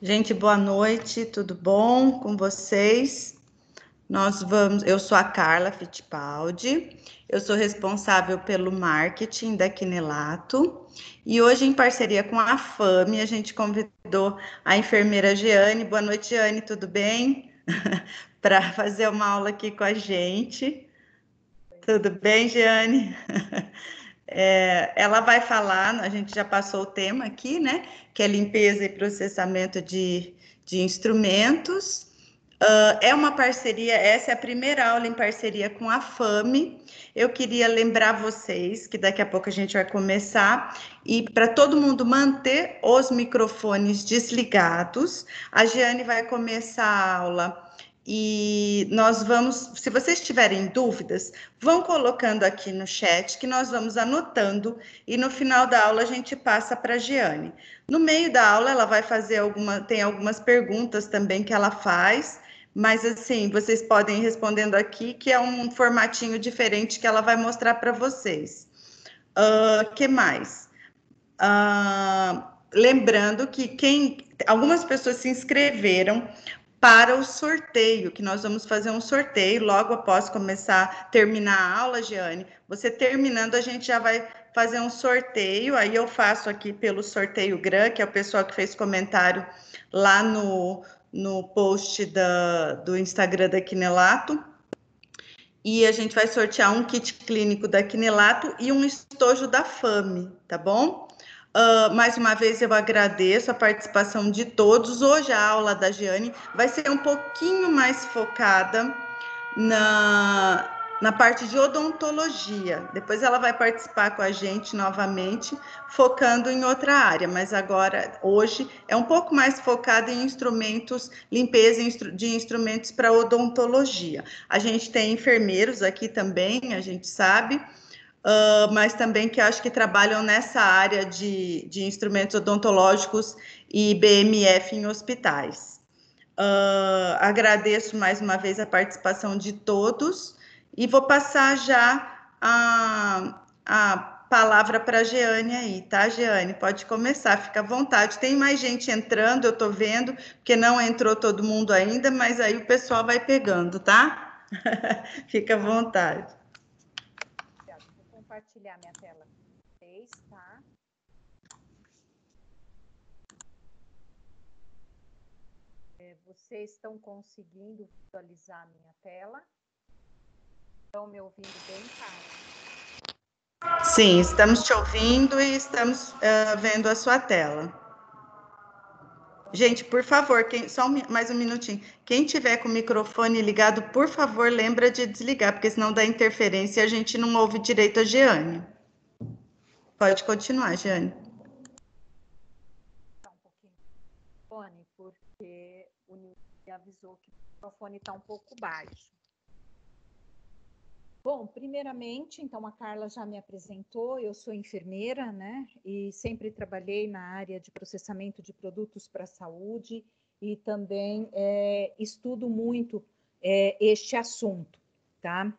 Gente, boa noite, tudo bom com vocês? Eu sou a Carla Fittipaldi, eu sou responsável pelo marketing da Quinelato e hoje, em parceria com a FAME, a gente convidou a enfermeira Jeane. Boa noite, Jeane, tudo bem? Para fazer uma aula aqui com a gente. Tudo bem, Jeane? Ela vai falar, a gente já passou o tema aqui, né? Que é limpeza e processamento de instrumentos. É uma parceria, essa é a primeira aula em parceria com a FAME. Eu queria lembrar vocês que daqui a pouco a gente vai começar, e para todo mundo manter os microfones desligados, a Jeane vai começar a aula. E nós vamos, se vocês tiverem dúvidas, vão colocando aqui no chat que nós vamos anotando e no final da aula a gente passa para a Jeane. No meio da aula ela vai fazer tem algumas perguntas também que ela faz, mas assim, vocês podem ir respondendo aqui, que é um formatinho diferente que ela vai mostrar para vocês. Que mais? Lembrando que algumas pessoas se inscreveram para o sorteio, que nós vamos fazer um sorteio logo após terminar a aula, Jeane. Você terminando, a gente já vai fazer um sorteio, aí eu faço aqui pelo sorteio GRAM, que é o pessoal que fez comentário lá no post do Instagram da Quinelato. E a gente vai sortear um kit clínico da Quinelato e um estojo da FAME, tá bom? Mais uma vez eu agradeço a participação de todos. Hoje a aula da Jeane vai ser um pouquinho mais focada na parte de odontologia. Depois ela vai participar com a gente novamente, focando em outra área, mas agora, hoje, é um pouco mais focada em instrumentos, limpeza de instrumentos para odontologia. A gente tem enfermeiros aqui também, a gente sabe, mas também que acho que trabalham nessa área de instrumentos odontológicos e BMF em hospitais. Agradeço mais uma vez a participação de todos e vou passar já a palavra para a Jeane aí, tá, Jeane? Pode começar, fica à vontade. Tem mais gente entrando, eu estou vendo, porque não entrou todo mundo ainda, mas aí o pessoal vai pegando, tá? Fica à vontade. Vou compartilhar minha tela com vocês, tá? Vocês estão conseguindo visualizar a minha tela? Estão me ouvindo bem, Carla? Sim, estamos te ouvindo e estamos vendo a sua tela. Gente, por favor, só mais um minutinho. Quem tiver com o microfone ligado, por favor, lembra de desligar, porque senão dá interferência e a gente não ouve direito a Jeane. Pode continuar, Jeane. Um pouquinho do fone, porque o Nil me avisou que o microfone está um pouco baixo. Bom, primeiramente, então a Carla já me apresentou, eu sou enfermeira, né? E sempre trabalhei na área de processamento de produtos para a saúde e também estudo muito este assunto, tá?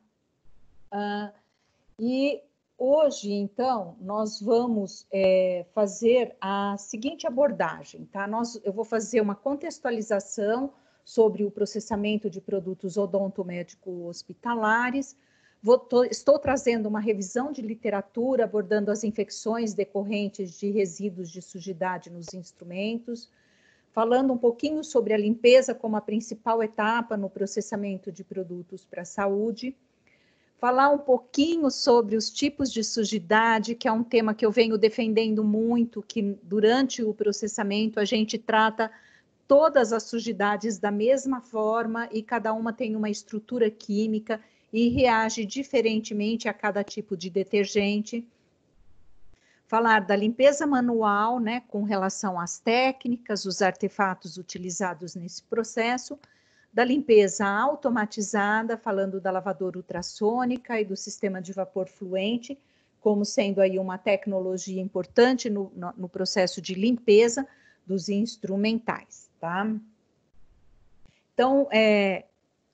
E hoje, então, nós vamos fazer a seguinte abordagem, tá? Eu vou fazer uma contextualização sobre o processamento de produtos odontomédico-hospitalares. Estou trazendo uma revisão de literatura abordando as infecções decorrentes de resíduos de sujidade nos instrumentos, falando um pouquinho sobre a limpeza como a principal etapa no processamento de produtos para a saúde, falar um pouquinho sobre os tipos de sujidade, que é um tema que eu venho defendendo muito, que durante o processamento a gente trata todas as sujidades da mesma forma e cada uma tem uma estrutura química e reage diferentemente a cada tipo de detergente. Falar da limpeza manual, né, com relação às técnicas, os artefatos utilizados nesse processo, da limpeza automatizada, falando da lavadora ultrassônica e do sistema de vapor fluente, como sendo aí uma tecnologia importante no processo de limpeza dos instrumentais, tá? Então,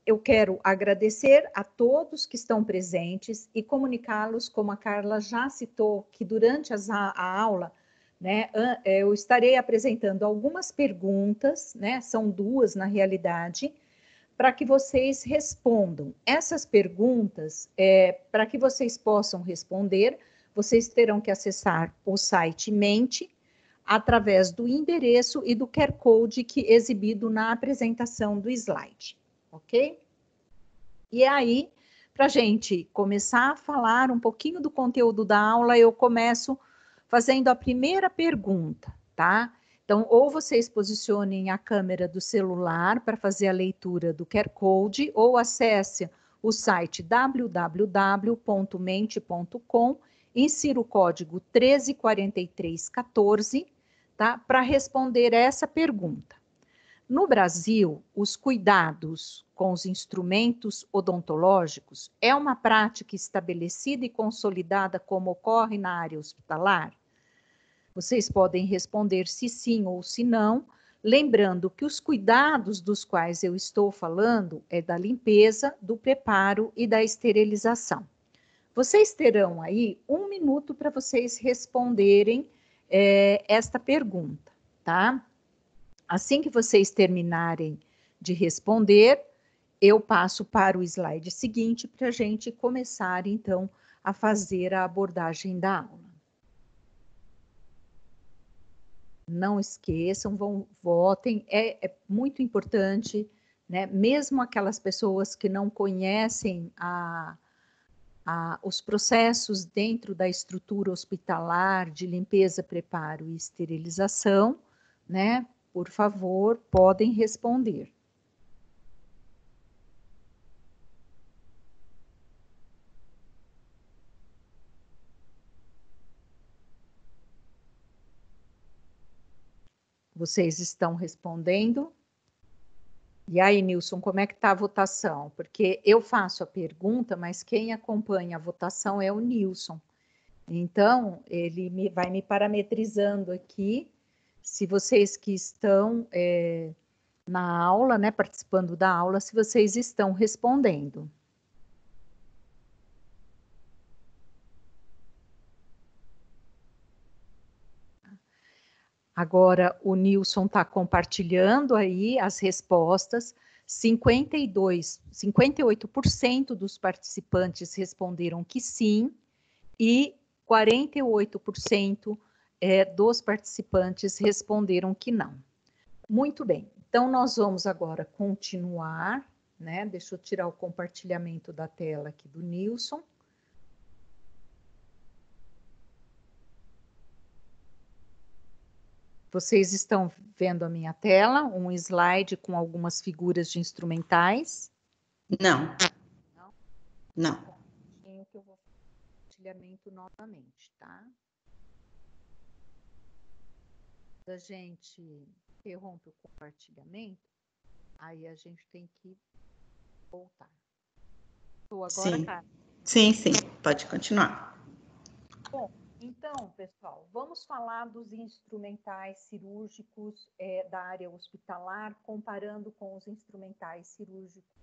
eu quero agradecer a todos que estão presentes e comunicá-los, como a Carla já citou, que durante a aula né? Eu estarei apresentando algumas perguntas, né? São duas na realidade, para que vocês respondam. Essas perguntas, para que vocês possam responder, vocês terão que acessar o site Menti através do endereço e do QR Code que é exibido na apresentação do slide, ok? E aí, para a gente começar a falar um pouquinho do conteúdo da aula, eu começo fazendo a primeira pergunta, tá? Então, ou vocês posicionem a câmera do celular para fazer a leitura do QR Code, ou acesse o site www.mente.com, insira o código 134314, tá? Para responder essa pergunta. No Brasil, os cuidados com os instrumentos odontológicos é uma prática estabelecida e consolidada como ocorre na área hospitalar? Vocês podem responder se sim ou se não, lembrando que os cuidados dos quais eu estou falando é da limpeza, do preparo e da esterilização. Vocês terão aí 1 minuto para vocês responderem esta pergunta, tá? Assim que vocês terminarem de responder, eu passo para o slide seguinte para a gente começar, então, a fazer a abordagem da aula. Não esqueçam, votem, é muito importante, né? Mesmo aquelas pessoas que não conhecem os processos dentro da estrutura hospitalar de limpeza, preparo e esterilização, né? Por favor, podem responder. Vocês estão respondendo? E aí, Nilson, como é que está a votação? Porque eu faço a pergunta, mas quem acompanha a votação é o Nilson. Então, ele vai me parametrizando aqui, se vocês que estão na aula, né, participando da aula, se vocês estão respondendo. Agora, o Nilson está compartilhando aí as respostas. 58% dos participantes responderam que sim, e 48% dos participantes responderam que não. Muito bem, então nós vamos agora continuar, né? Deixa eu tirar o compartilhamento da tela aqui do Nilson. Vocês estão vendo a minha tela, um slide com algumas figuras de instrumentais? Não. Não? Não. Que eu vou fazer o compartilhamento novamente, tá? A gente interrompe o compartilhamento, aí a gente tem que voltar. Estou agora, Sim. Carla? Sim, pode continuar. Bom, então, pessoal, vamos falar dos instrumentais cirúrgicos da área hospitalar, comparando com os instrumentais cirúrgicos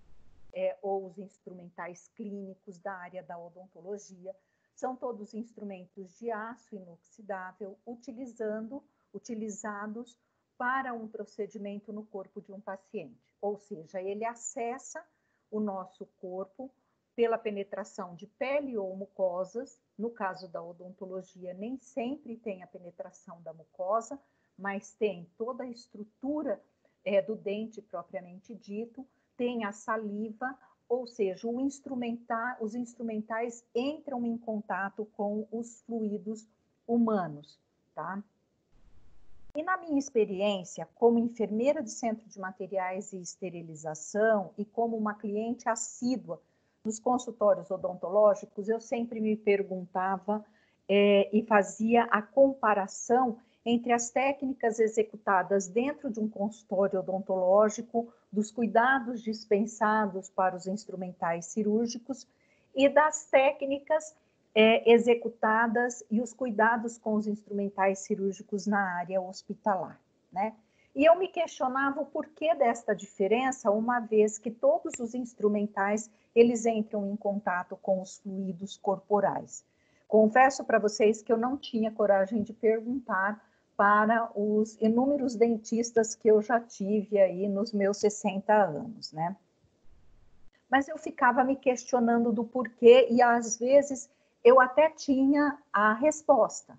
ou os instrumentais clínicos da área da odontologia. São todos instrumentos de aço inoxidável utilizados para um procedimento no corpo de um paciente. Ou seja, ele acessa o nosso corpo pela penetração de pele ou mucosas. No caso da odontologia, nem sempre tem a penetração da mucosa, mas tem toda a estrutura do dente propriamente dito, tem a saliva, ou seja, os instrumentais entram em contato com os fluidos humanos, tá? E na minha experiência, como enfermeira de centro de materiais e esterilização e como uma cliente assídua nos consultórios odontológicos, eu sempre me perguntava e fazia a comparação entre as técnicas executadas dentro de um consultório odontológico, dos cuidados dispensados para os instrumentais cirúrgicos e das técnicas executadas e os cuidados com os instrumentais cirúrgicos na área hospitalar, né? E eu me questionava o porquê desta diferença, uma vez que todos os instrumentais, eles entram em contato com os fluidos corporais. Confesso para vocês que eu não tinha coragem de perguntar para os inúmeros dentistas que eu já tive aí nos meus 60 anos, né? Mas eu ficava me questionando do porquê e às vezes eu até tinha a resposta,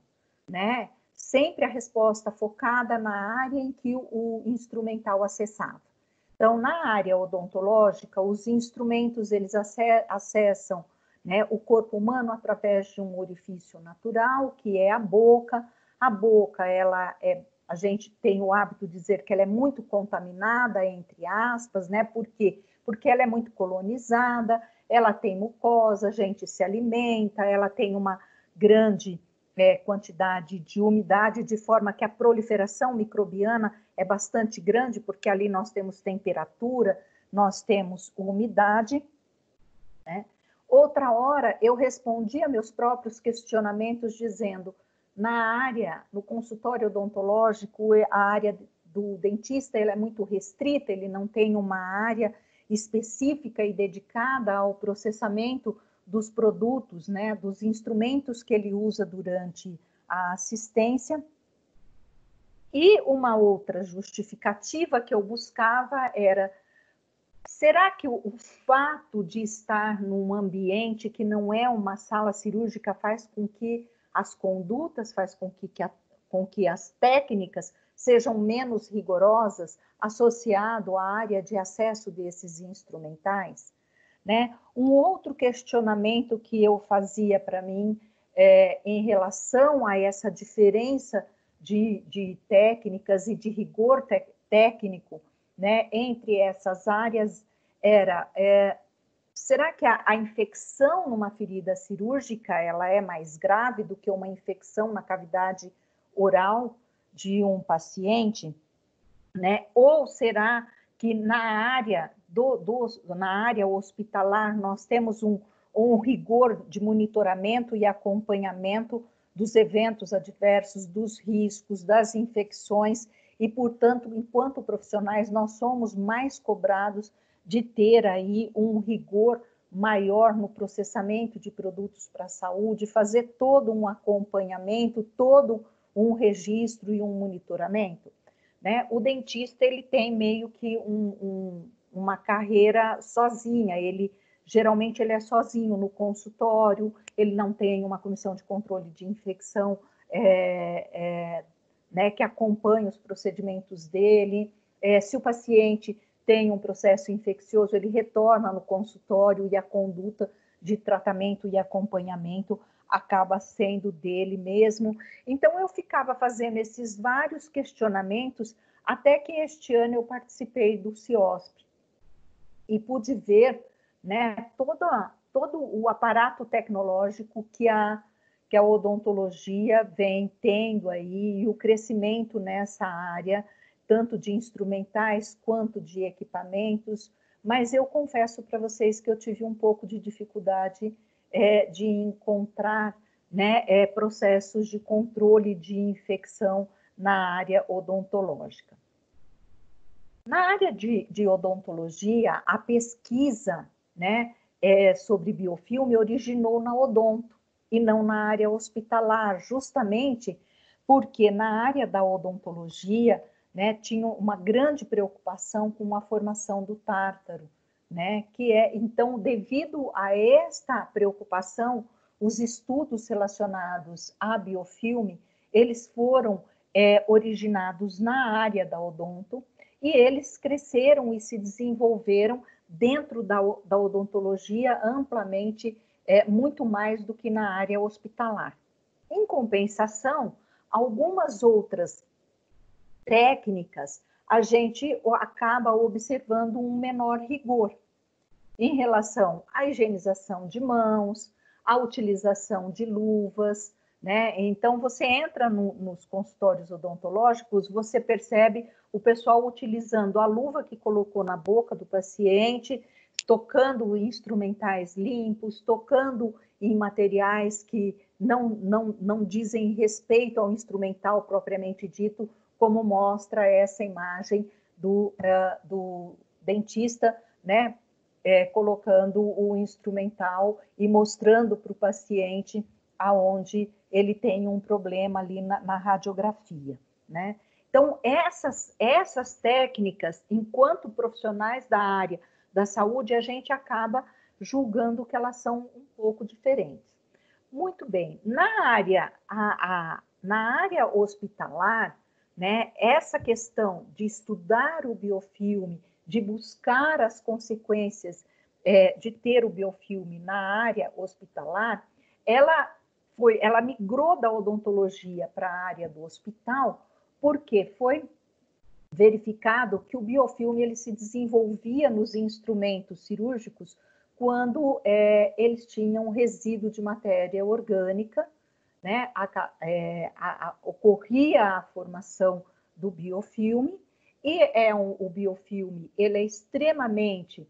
né? Sempre a resposta focada na área em que o instrumental acessava. Então, na área odontológica, os instrumentos eles acessam, né, o corpo humano através de um orifício natural, que é a boca. A boca, a gente tem o hábito de dizer que ela é muito contaminada, entre aspas, né? Por quê? Porque ela é muito colonizada, ela tem mucosa, a gente se alimenta, ela tem uma grande quantidade de umidade, de forma que a proliferação microbiana é bastante grande, porque ali nós temos temperatura, nós temos umidade, né? Outra hora, eu respondia meus próprios questionamentos dizendo, na área, no consultório odontológico, a área do dentista ela é muito restrita, ele não tem uma área específica e dedicada ao processamento dos produtos, né, dos instrumentos que ele usa durante a assistência. E uma outra justificativa que eu buscava era, será que o fato de estar num ambiente que não é uma sala cirúrgica faz com que as condutas, faz com que as técnicas sejam menos rigorosas associado à área de acesso desses instrumentais? Né? Um outro questionamento que eu fazia para mim em relação a essa diferença de técnicas e de rigor técnico, né, entre essas áreas era, será que a infecção numa ferida cirúrgica ela é mais grave do que uma infecção na cavidade oral de um paciente? Né? Ou será que na área, na área hospitalar nós temos um rigor de monitoramento e acompanhamento dos eventos adversos, dos riscos, das infecções, e, portanto, enquanto profissionais, nós somos mais cobrados de ter aí um rigor maior no processamento de produtos para a saúde, fazer todo um acompanhamento, todo um registro e um monitoramento. Né? O dentista ele tem meio que uma carreira sozinha, geralmente ele é sozinho no consultório, ele não tem uma comissão de controle de infecção né, que acompanha os procedimentos dele. Se o paciente tem um processo infeccioso, ele retorna no consultório e a conduta de tratamento e acompanhamento acaba sendo dele mesmo. Então, eu ficava fazendo esses vários questionamentos até que este ano eu participei do CIOSP e pude ver, né, todo o aparato tecnológico que a odontologia vem tendo aí, e o crescimento nessa área, tanto de instrumentais quanto de equipamentos, mas eu confesso para vocês que eu tive um pouco de dificuldade de encontrar, né, processos de controle de infecção na área odontológica. Na área de odontologia, a pesquisa, né, sobre biofilme originou na odonto e não na área hospitalar, justamente porque na área da odontologia, né, tinha uma grande preocupação com a formação do tártaro, né, então, devido a esta preocupação, os estudos relacionados a biofilme, eles foram originados na área da odonto, e eles cresceram e se desenvolveram dentro da odontologia amplamente, muito mais do que na área hospitalar. Em compensação, algumas outras técnicas, a gente acaba observando um menor rigor em relação à higienização de mãos, à utilização de luvas, né? Então, você entra nos consultórios odontológicos, você percebe o pessoal utilizando a luva que colocou na boca do paciente, tocando instrumentais limpos, tocando em materiais que não dizem respeito ao instrumental propriamente dito, como mostra essa imagem do dentista, né? Colocando o instrumental e mostrando para o paciente aonde ele tem um problema ali na radiografia. né? Então, essas técnicas, enquanto profissionais da área da saúde, a gente acaba julgando que elas são um pouco diferentes. Muito bem. Na área hospitalar, né, essa questão de estudar o biofilme, de buscar as consequências de ter o biofilme na área hospitalar, ela migrou da odontologia para a área do hospital, porque foi verificado que o biofilme ele se desenvolvia nos instrumentos cirúrgicos quando eles tinham resíduo de matéria orgânica, né? Ocorria a formação do biofilme, e o biofilme ele é extremamente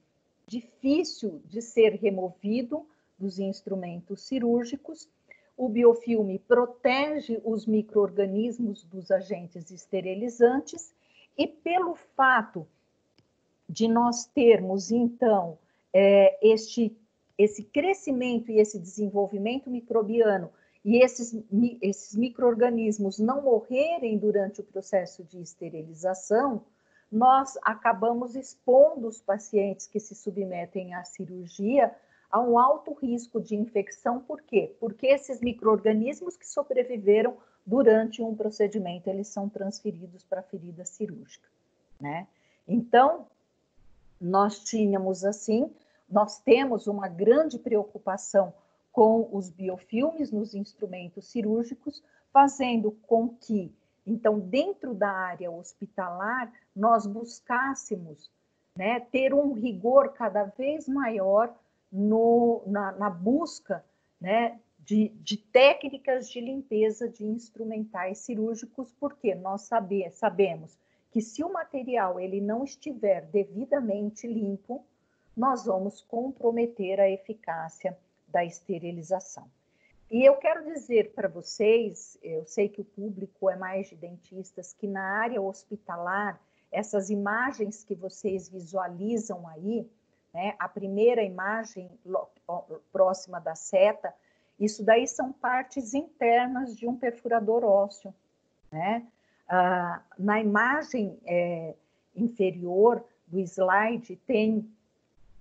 difícil de ser removido dos instrumentos cirúrgicos. O biofilme protege os micro-organismos dos agentes esterilizantes, e pelo fato de nós termos, então, esse crescimento e esse desenvolvimento microbiano, e esses micro-organismos não morrerem durante o processo de esterilização, nós acabamos expondo os pacientes que se submetem à cirurgia a um alto risco de infecção. Por quê? Porque esses micro-organismos que sobreviveram durante um procedimento, eles são transferidos para a ferida cirúrgica, né? Então, nós temos uma grande preocupação com os biofilmes nos instrumentos cirúrgicos, fazendo com que, então, dentro da área hospitalar, nós buscássemos, né, ter um rigor cada vez maior na busca, né, de técnicas de limpeza de instrumentais cirúrgicos, porque nós sabemos que se o material ele não estiver devidamente limpo, nós vamos comprometer a eficácia da esterilização. E eu quero dizer para vocês, eu sei que o público é mais de dentistas, que na área hospitalar, essas imagens que vocês visualizam aí, né, a primeira imagem próxima da seta, isso daí são partes internas de um perfurador ósseo, né? Na imagem inferior do slide tem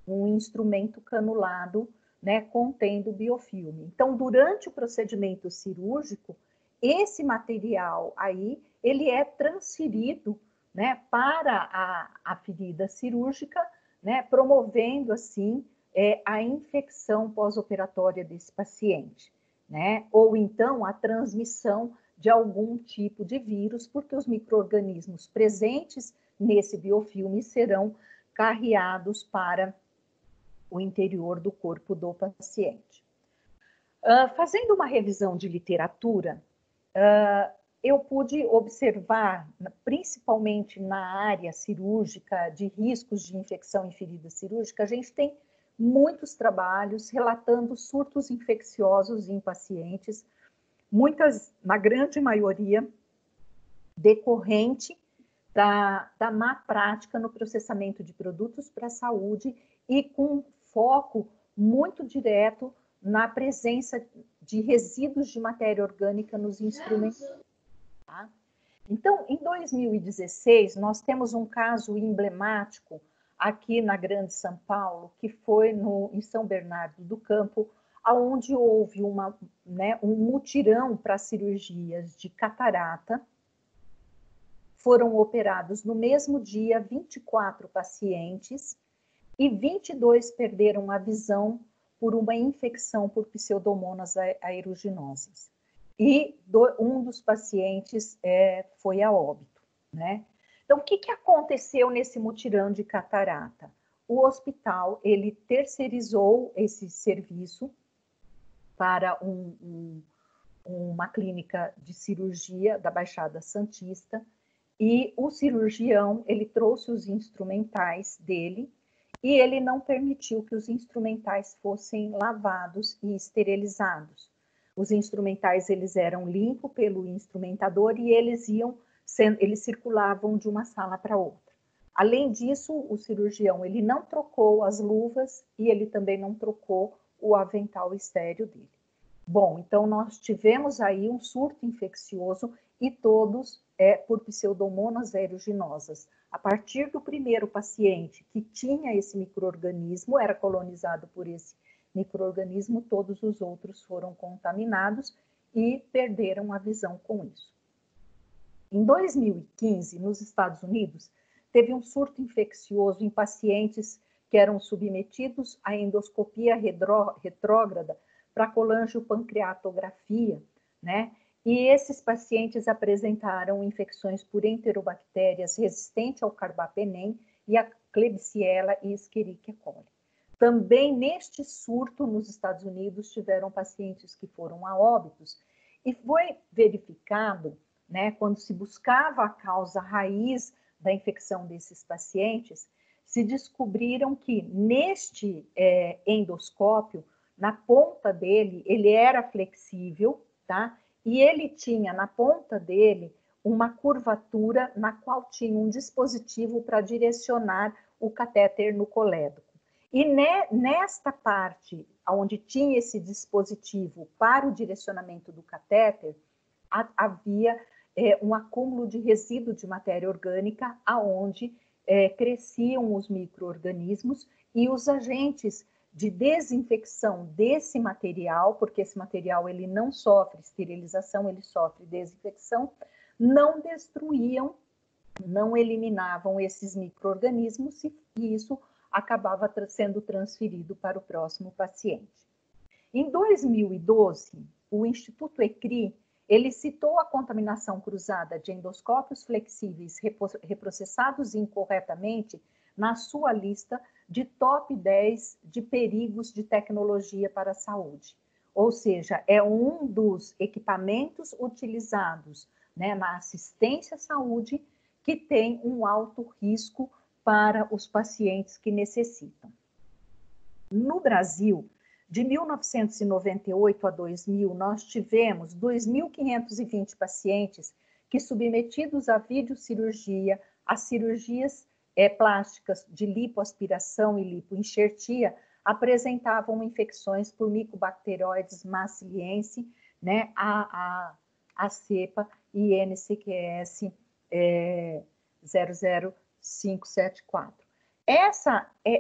um instrumento canulado, né, contendo biofilme. Então, durante o procedimento cirúrgico, esse material aí, ele é transferido, né, para a ferida cirúrgica, né, promovendo, assim, a infecção pós-operatória desse paciente, né, ou então a transmissão de algum tipo de vírus, porque os micro-organismos presentes nesse biofilme serão carreados para o interior do corpo do paciente. Fazendo uma revisão de literatura, eu pude observar, principalmente na área cirúrgica, de riscos de infecção em ferida cirúrgica, a gente tem muitos trabalhos relatando surtos infecciosos em pacientes, na grande maioria, decorrente da má prática no processamento de produtos para a saúde e com foco muito direto na presença de resíduos de matéria orgânica nos instrumentos. Tá? Então, em 2016, nós temos um caso emblemático aqui na Grande São Paulo, que foi em São Bernardo do Campo, onde houve um mutirão para cirurgias de catarata. Foram operados no mesmo dia 24 pacientes e 22 perderam a visão por uma infecção por pseudomonas aeruginosa. E um dos pacientes foi a óbito, né? Então, o que aconteceu nesse mutirão de catarata? O hospital, ele terceirizou esse serviço para uma clínica de cirurgia da Baixada Santista, e o cirurgião, ele trouxe os instrumentais dele, e ele não permitiu que os instrumentais fossem lavados e esterilizados. Os instrumentais, eles eram limpos pelo instrumentador e eles circulavam de uma sala para outra. Além disso, o cirurgião, ele não trocou as luvas e ele também não trocou o avental estéreo dele. Bom, então nós tivemos aí um surto infeccioso e todos por Pseudomonas aeruginosas. A partir do primeiro paciente que tinha esse micro-organismo, era colonizado por esse micro-organismo, todos os outros foram contaminados e perderam a visão com isso. Em 2015, nos Estados Unidos, teve um surto infeccioso em pacientes que eram submetidos à endoscopia retrógrada para colangiopancreatografia, né? E esses pacientes apresentaram infecções por enterobactérias resistentes ao carbapenem e a Klebsiella e Escherichia coli. Também neste surto nos Estados Unidos tiveram pacientes que foram a óbitos e foi verificado, né, quando se buscava a causa raiz da infecção desses pacientes, se descobriram que neste endoscópio, na ponta dele, ele era flexível, tá? E ele tinha na ponta dele uma curvatura na qual tinha um dispositivo para direcionar o catéter no colédoco. E nesta parte, onde tinha esse dispositivo para o direcionamento do catéter, havia um acúmulo de resíduo de matéria orgânica, aonde cresciam os micro-organismos e os agentes de desinfecção desse material, porque esse material ele não sofre esterilização, ele sofre desinfecção, não destruíam, não eliminavam esses micro-organismos e isso acabava sendo transferido para o próximo paciente. Em 2012, o Instituto ECRI, ele citou a contaminação cruzada de endoscópios flexíveis reprocessados incorretamente na sua lista de top 10 de perigos de tecnologia para a saúde. Ou seja, é um dos equipamentos utilizados, né, na assistência à saúde que tem um alto risco para os pacientes que necessitam. No Brasil, de 1998 a 2000, nós tivemos 2.520 pacientes que, submetidos à videocirurgia, a cirurgias plásticas de lipoaspiração e lipoenxertia, apresentavam infecções por Mycobacteroides massiliense, né, a cepa e NCQS 00574.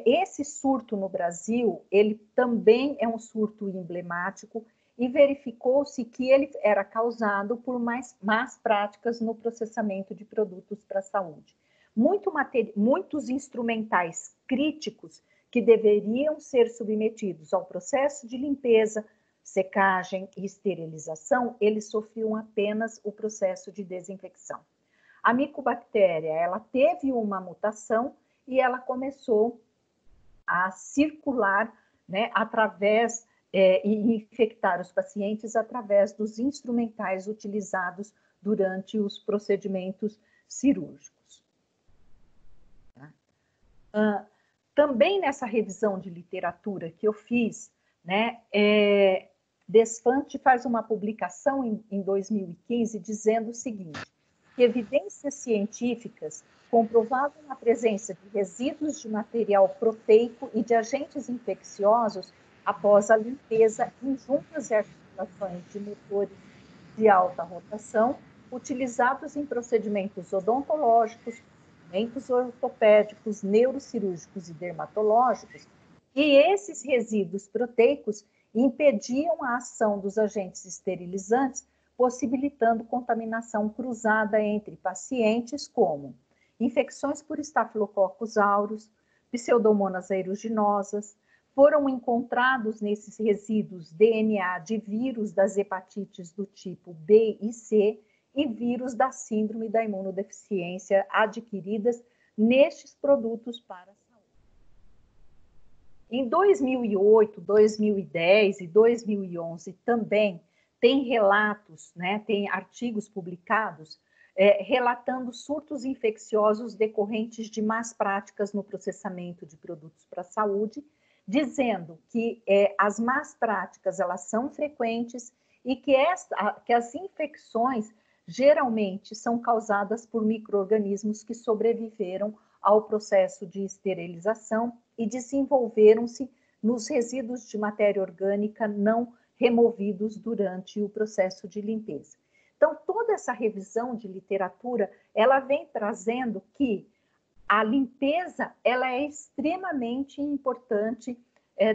Esse surto no Brasil, ele também é um surto emblemático e verificou-se que ele era causado por más práticas no processamento de produtos para a saúde. Muitos instrumentais críticos que deveriam ser submetidos ao processo de limpeza, secagem e esterilização, eles sofriam apenas o processo de desinfecção. A micobactéria, ela teve uma mutação e ela começou a circular, né, através e infectar os pacientes através dos instrumentais utilizados durante os procedimentos cirúrgicos. Também nessa revisão de literatura que eu fiz, né, Desfante faz uma publicação em 2015 dizendo o seguinte: que evidências científicas comprovavam a presença de resíduos de material proteico e de agentes infecciosos após a limpeza em juntas e articulações de motores de alta rotação utilizados em procedimentos odontológicos, procedimentos ortopédicos, neurocirúrgicos e dermatológicos, e esses resíduos proteicos impediam a ação dos agentes esterilizantes, possibilitando contaminação cruzada entre pacientes como infecções por Staphylococcus aureus, Pseudomonas aeruginosas. Foram encontrados nesses resíduos DNA de vírus das hepatites do tipo B e C e vírus da síndrome da imunodeficiência adquiridas nestes produtos para a saúde. Em 2008, 2010 e 2011 também tem relatos, né, tem artigos publicados relatando surtos infecciosos decorrentes de más práticas no processamento de produtos para a saúde, dizendo que as más práticas elas são frequentes e que as infecções geralmente são causadas por micro-organismos que sobreviveram ao processo de esterilização e desenvolveram-se nos resíduos de matéria orgânica não removidos durante o processo de limpeza. Então, toda essa revisão de literatura, ela vem trazendo que a limpeza ela é extremamente importante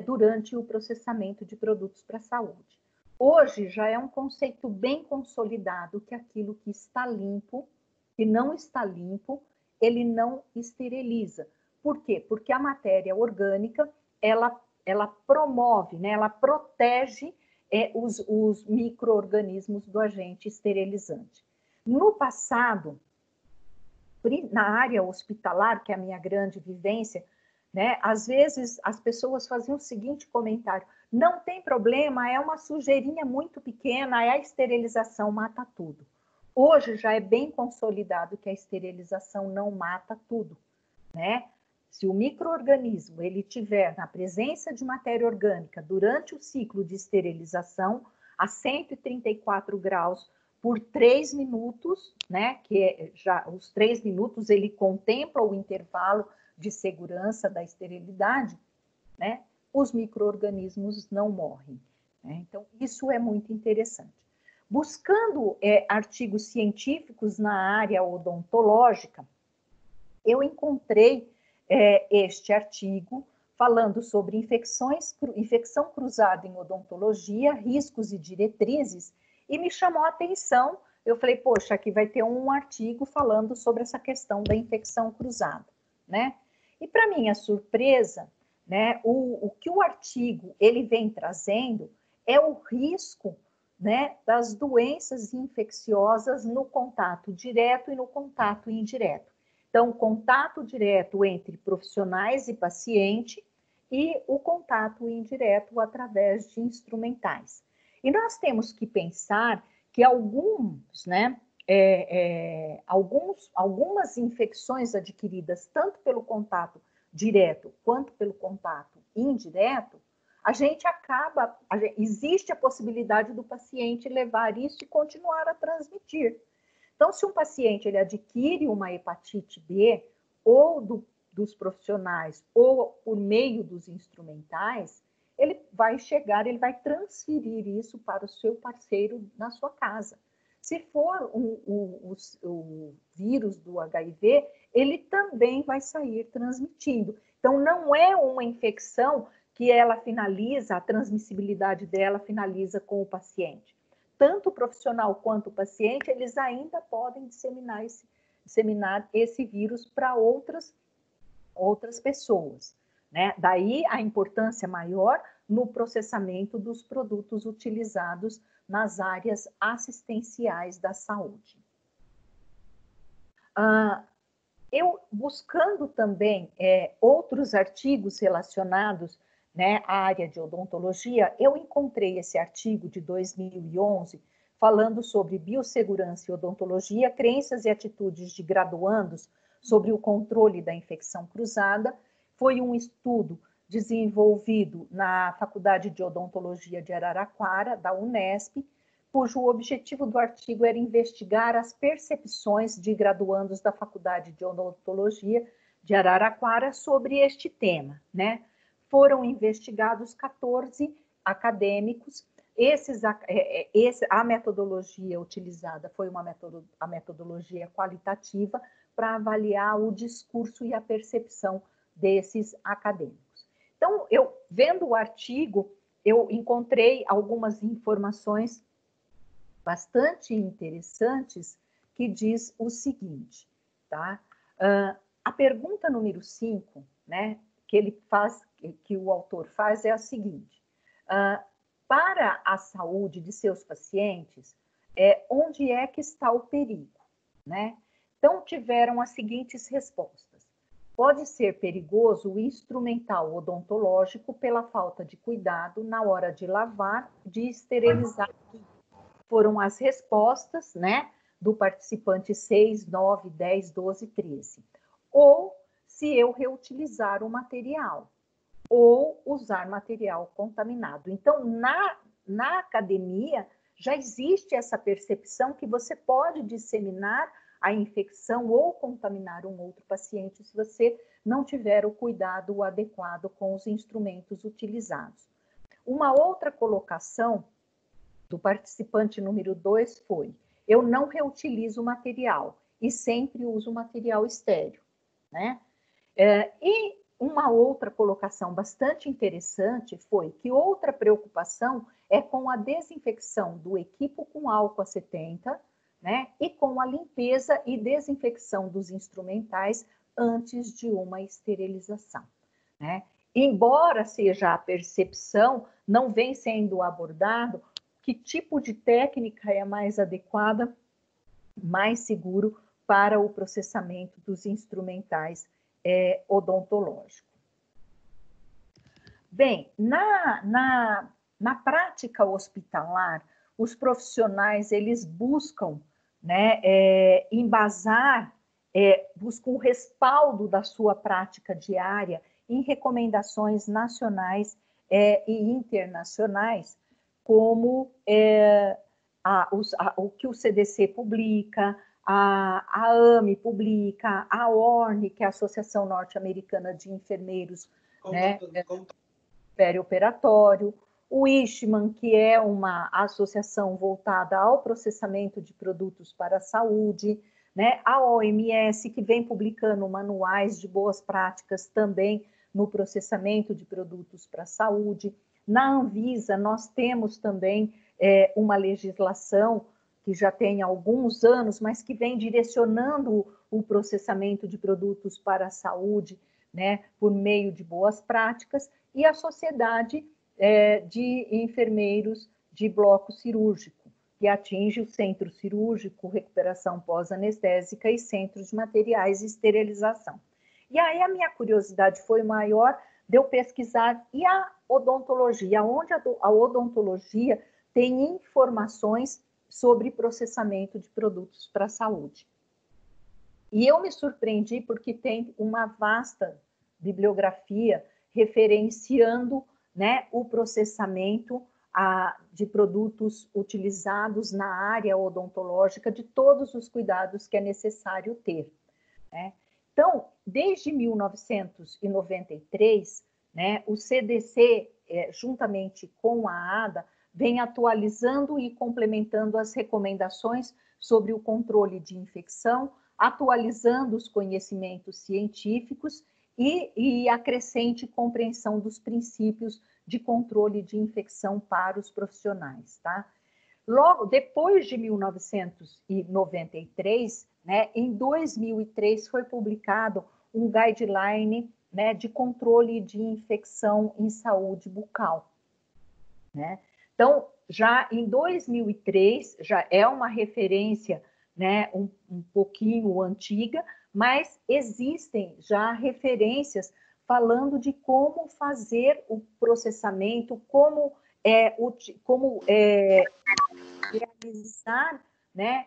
durante o processamento de produtos para a saúde. Hoje já é um conceito bem consolidado que aquilo que está limpo, que não está limpo, ele não esteriliza. Por quê? Porque a matéria orgânica, ela promove, né? Ela protege os micro-organismos do agente esterilizante. No passado, na área hospitalar, que é a minha grande vivência, né, às vezes as pessoas faziam o seguinte comentário: não tem problema, é uma sujeirinha muito pequena, a esterilização mata tudo. Hoje já é bem consolidado que a esterilização não mata tudo, né? Se o micro-organismo ele tiver na presença de matéria orgânica durante o ciclo de esterilização a 134 graus por 3 minutos, né? Que já os 3 minutos ele contempla o intervalo de segurança da esterilidade, né? Os micro-organismos não morrem, né? Então, isso é muito interessante. Buscando artigos científicos na área odontológica, eu encontrei este artigo falando sobre infecção cruzada em odontologia, riscos e diretrizes, e me chamou a atenção. Eu falei, poxa, aqui vai ter um artigo falando sobre essa questão da infecção cruzada, né? E para minha surpresa, né, o que o artigo ele vem trazendo é o risco, né, das doenças infecciosas no contato direto e no contato indireto. Então, contato direto entre profissionais e paciente e o contato indireto através de instrumentais. E nós temos que pensar que algumas infecções adquiridas tanto pelo contato direto quanto pelo contato indireto, existe a possibilidade do paciente levar isso e continuar a transmitir. Então, se um paciente ele adquire uma hepatite B, ou dos profissionais, ou por meio dos instrumentais, ele vai transferir isso para o seu parceiro na sua casa. Se for o vírus do HIV, ele também vai sair transmitindo. Então, não é uma infecção que ela finaliza, a transmissibilidade dela finaliza com o paciente. Tanto o profissional quanto o paciente, eles ainda podem disseminar esse vírus para outras pessoas, né? Daí a importância maior no processamento dos produtos utilizados nas áreas assistenciais da saúde. Eu, buscando também outros artigos relacionados, né, à área de odontologia, eu encontrei esse artigo de 2011 falando sobre biossegurança e odontologia, crenças e atitudes de graduandos sobre o controle da infecção cruzada. Foi um estudo desenvolvido na Faculdade de Odontologia de Araraquara, da Unesp, cujo objetivo do artigo era investigar as percepções de graduandos da Faculdade de Odontologia de Araraquara sobre este tema, né? Foram investigados 14 acadêmicos. A metodologia utilizada foi a metodologia qualitativa para avaliar o discurso e a percepção desses acadêmicos. Então, vendo o artigo, eu encontrei algumas informações bastante interessantes que diz o seguinte, tá? A pergunta número 5, né, que o autor faz é a seguinte: para a saúde de seus pacientes, onde é que está o perigo, né? Então, tiveram as seguintes respostas. Pode ser perigoso o instrumental odontológico pela falta de cuidado na hora de lavar, de esterilizar. Foram as respostas, né, do participante 6, 9, 10, 12, 13. Ou se eu reutilizar o material, ou usar material contaminado. Então, na academia, já existe essa percepção que você pode disseminar a infecção ou contaminar um outro paciente se você não tiver o cuidado adequado com os instrumentos utilizados. Uma outra colocação do participante número 2 foi: eu não reutilizo o material e sempre uso material estéreo, né? E uma outra colocação bastante interessante foi que outra preocupação é com a desinfecção do equipo com álcool a 70, né? E com a limpeza e desinfecção dos instrumentais antes de uma esterilização, né? Embora seja a percepção, não vem sendo abordado que tipo de técnica é mais adequada, mais seguro para o processamento dos instrumentais odontológicos. Bem, na prática hospitalar, os profissionais, eles buscam, né, embasar, buscam o respaldo da sua prática diária em recomendações nacionais e internacionais, como o que o CDC publica, a AME publica, a ORN, que é a Associação Norte-Americana de Enfermeiros, né, perioperatório, o Eastman, que é uma associação voltada ao processamento de produtos para a saúde, né, a OMS, que vem publicando manuais de boas práticas também no processamento de produtos para a saúde. Na Anvisa, nós temos também uma legislação que já tem alguns anos, mas que vem direcionando o processamento de produtos para a saúde, né, por meio de boas práticas, e a Sociedade de Enfermeiros de Bloco Cirúrgico, que atinge o centro cirúrgico, recuperação pós-anestésica e centros de materiais e esterilização. E aí a minha curiosidade foi maior de eu pesquisar e a odontologia, onde a odontologia tem informações sobre processamento de produtos para a saúde. E eu me surpreendi porque tem uma vasta bibliografia referenciando, né, o processamento de produtos utilizados na área odontológica, de todos os cuidados que é necessário ter, né? Então, desde 1993, né, o CDC, juntamente com a ADA, vem atualizando e complementando as recomendações sobre o controle de infecção, atualizando os conhecimentos científicos e a crescente compreensão dos princípios de controle de infecção para os profissionais, tá? Logo depois de 1993, né, em 2003 foi publicado um guideline, né, de controle de infecção em saúde bucal, né? Então, já em 2003, já é uma referência, né, um pouquinho antiga, mas existem já referências falando de como fazer o processamento, como realizar, né,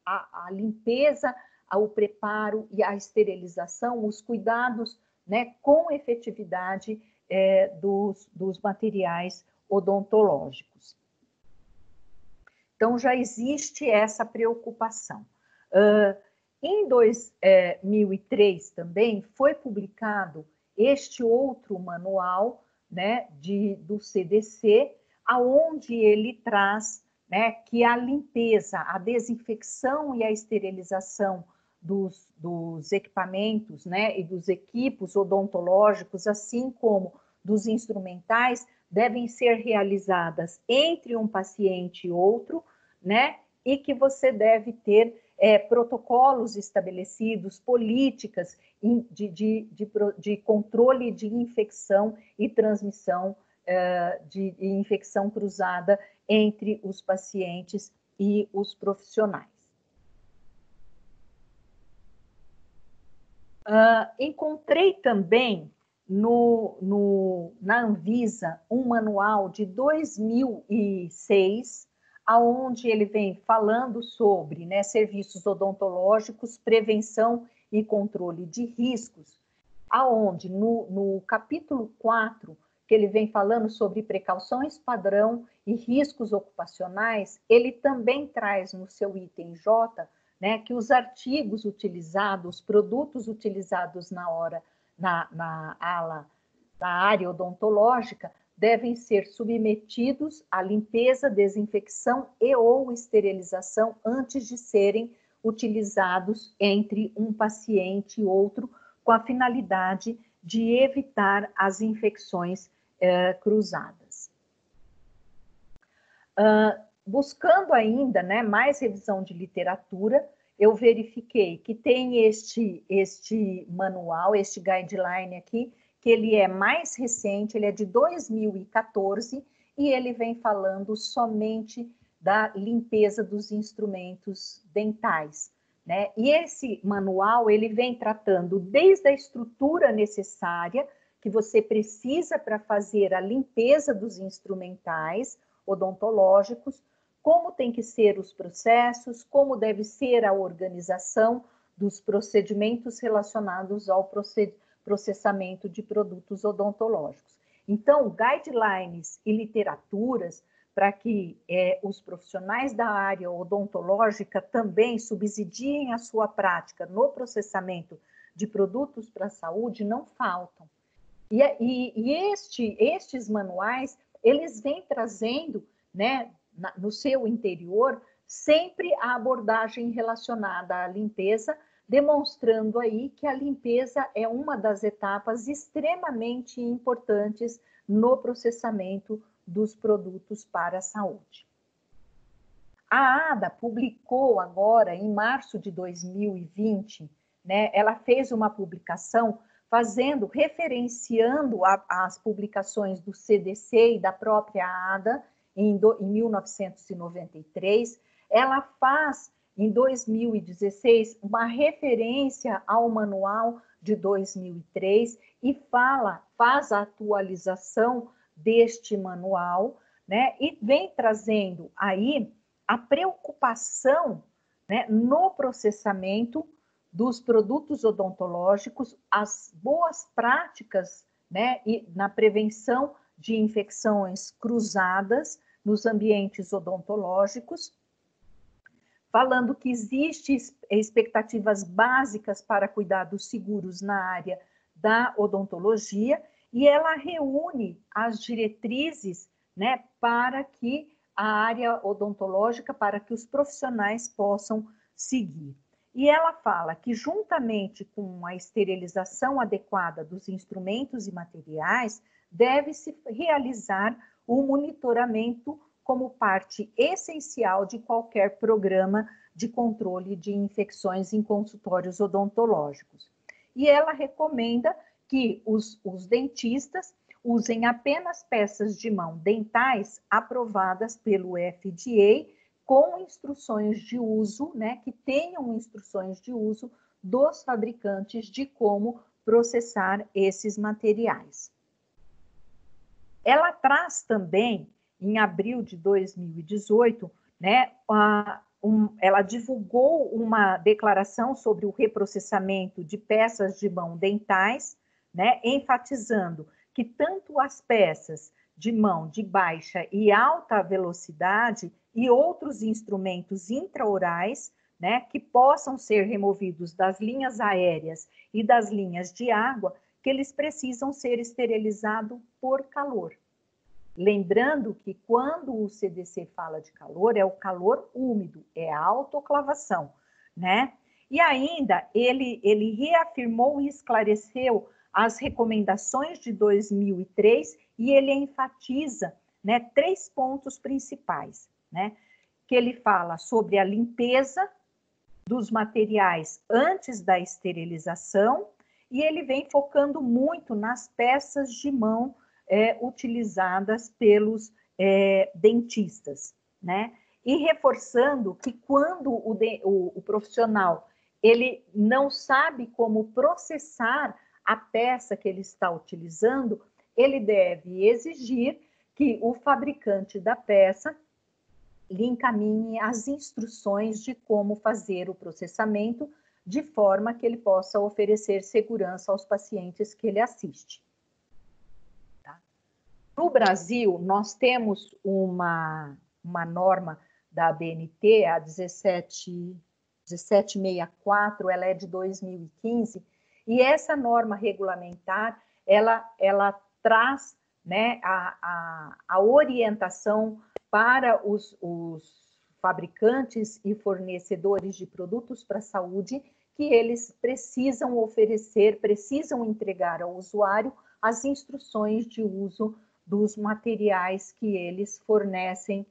a limpeza, o preparo e a esterilização, os cuidados, né, com efetividade dos materiais odontológicos. Então, já existe essa preocupação. Em 2003 também foi publicado este outro manual, né, do CDC, aonde ele traz, né, que a limpeza, a desinfecção e a esterilização dos equipamentos, né, e dos equipos odontológicos, assim como dos instrumentais, devem ser realizadas entre um paciente e outro, né, e que você deve ter protocolos estabelecidos, políticas de controle de infecção e transmissão de infecção cruzada entre os pacientes e os profissionais. Encontrei também na Anvisa um manual de 2006, aonde ele vem falando sobre, né, serviços odontológicos, prevenção e controle de riscos, aonde no capítulo 4, que ele vem falando sobre precauções padrão e riscos ocupacionais, ele também traz no seu item J, né, que os artigos utilizados, os produtos utilizados na área odontológica, devem ser submetidos à limpeza, desinfecção e ou esterilização antes de serem utilizados entre um paciente e outro, com a finalidade de evitar as infecções cruzadas. Buscando ainda, né, mais revisão de literatura, eu verifiquei que tem este manual, este guideline aqui, que ele é mais recente, ele é de 2014, e ele vem falando somente da limpeza dos instrumentos dentais, né? E esse manual, ele vem tratando desde a estrutura necessária que você precisa para fazer a limpeza dos instrumentais odontológicos, como tem que ser os processos, como deve ser a organização dos procedimentos relacionados ao processamento de produtos odontológicos. Então, guidelines e literaturas para que os profissionais da área odontológica também subsidiem a sua prática no processamento de produtos para a saúde não faltam. Estes manuais, eles vêm trazendo, né, no seu interior, sempre a abordagem relacionada à limpeza, demonstrando aí que a limpeza é uma das etapas extremamente importantes no processamento dos produtos para a saúde. A ADA publicou agora, em março de 2020, né, ela fez uma publicação referenciando as publicações do CDC e da própria ADA em 1993. Ela faz, em 2016, uma referência ao manual de 2003 e faz a atualização deste manual, né, e vem trazendo aí a preocupação, né, no processamento dos produtos odontológicos, as boas práticas, né, e na prevenção de infecções cruzadas nos ambientes odontológicos, falando que existem expectativas básicas para cuidados seguros na área da odontologia, e ela reúne as diretrizes, né, para que a área odontológica, para que os profissionais possam seguir. E ela fala que, juntamente com a esterilização adequada dos instrumentos e materiais, deve-se realizar o monitoramento como parte essencial de qualquer programa de controle de infecções em consultórios odontológicos. E ela recomenda que os dentistas usem apenas peças de mão dentais aprovadas pelo FDA, com instruções de uso, né, que tenham instruções de uso dos fabricantes de como processar esses materiais. Ela traz também, em abril de 2018, né, ela divulgou uma declaração sobre o reprocessamento de peças de mão dentais, né, enfatizando que tanto as peças de mão de baixa e alta velocidade e outros instrumentos intraorais, né, que possam ser removidos das linhas aéreas e das linhas de água, que eles precisam ser esterilizados por calor. Lembrando que quando o CDC fala de calor, é o calor úmido, é a autoclavação, né? E ainda ele reafirmou e esclareceu as recomendações de 2003 e ele enfatiza, né, 3 pontos principais, né? Que ele fala sobre a limpeza dos materiais antes da esterilização e ele vem focando muito nas peças de mão utilizadas pelos dentistas, né? E reforçando que quando o profissional ele não sabe como processar a peça que ele está utilizando, ele deve exigir que o fabricante da peça lhe encaminhe as instruções de como fazer o processamento, de forma que ele possa oferecer segurança aos pacientes que ele assiste. Tá? No Brasil, nós temos uma norma da ABNT, a 1764, ela é de 2015, e essa norma regulamentar, ela traz né, a orientação para os fabricantes e fornecedores de produtos para a saúde, que eles precisam oferecer, precisam entregar ao usuário as instruções de uso dos materiais que eles fornecem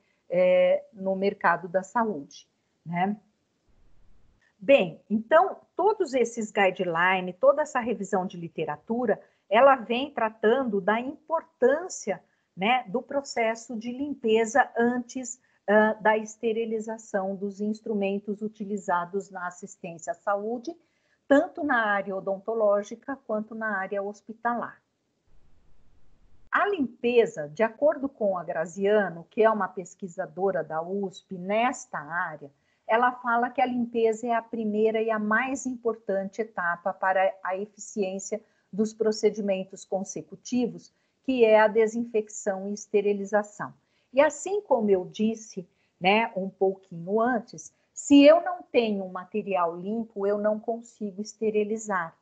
no mercado da saúde, né? Bem, então, todos esses guidelines, toda essa revisão de literatura, ela vem tratando da importância, né, do processo de limpeza antes da esterilização dos instrumentos utilizados na assistência à saúde, tanto na área odontológica quanto na área hospitalar. A limpeza, de acordo com a Graziano, que é uma pesquisadora da USP nesta área, ela fala que a limpeza é a primeira e a mais importante etapa para a eficiência dos procedimentos consecutivos, que é a desinfecção e esterilização. E assim como eu disse, né, um pouquinho antes, se eu não tenho um material limpo, eu não consigo esterilizar.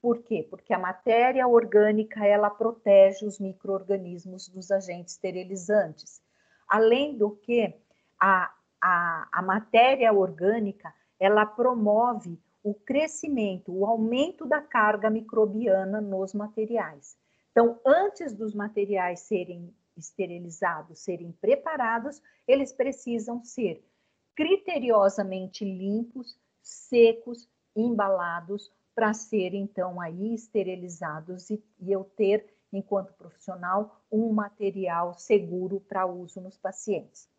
Por quê? Porque a matéria orgânica, ela protege os micro-organismos dos agentes esterilizantes. Além do que, a matéria orgânica, ela promove o crescimento, o aumento da carga microbiana nos materiais. Então, antes dos materiais serem esterilizados, serem preparados, eles precisam ser criteriosamente limpos, secos, embalados, para serem, então, aí esterilizados e eu ter, enquanto profissional, um material seguro para uso nos pacientes.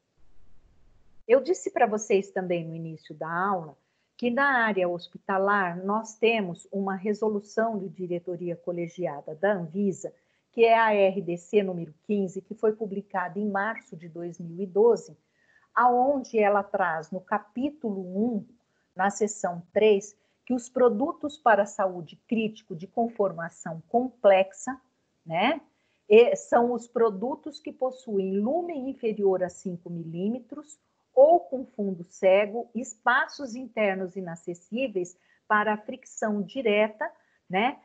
Eu disse para vocês também no início da aula que na área hospitalar nós temos uma resolução de diretoria colegiada da Anvisa, que é a RDC número 15, que foi publicada em março de 2012, aonde ela traz no capítulo 1, na seção 3, que os produtos para a saúde crítico de conformação complexa, né, são os produtos que possuem lumen inferior a 5 milímetros ou com fundo cego, espaços internos inacessíveis para a fricção direta, né,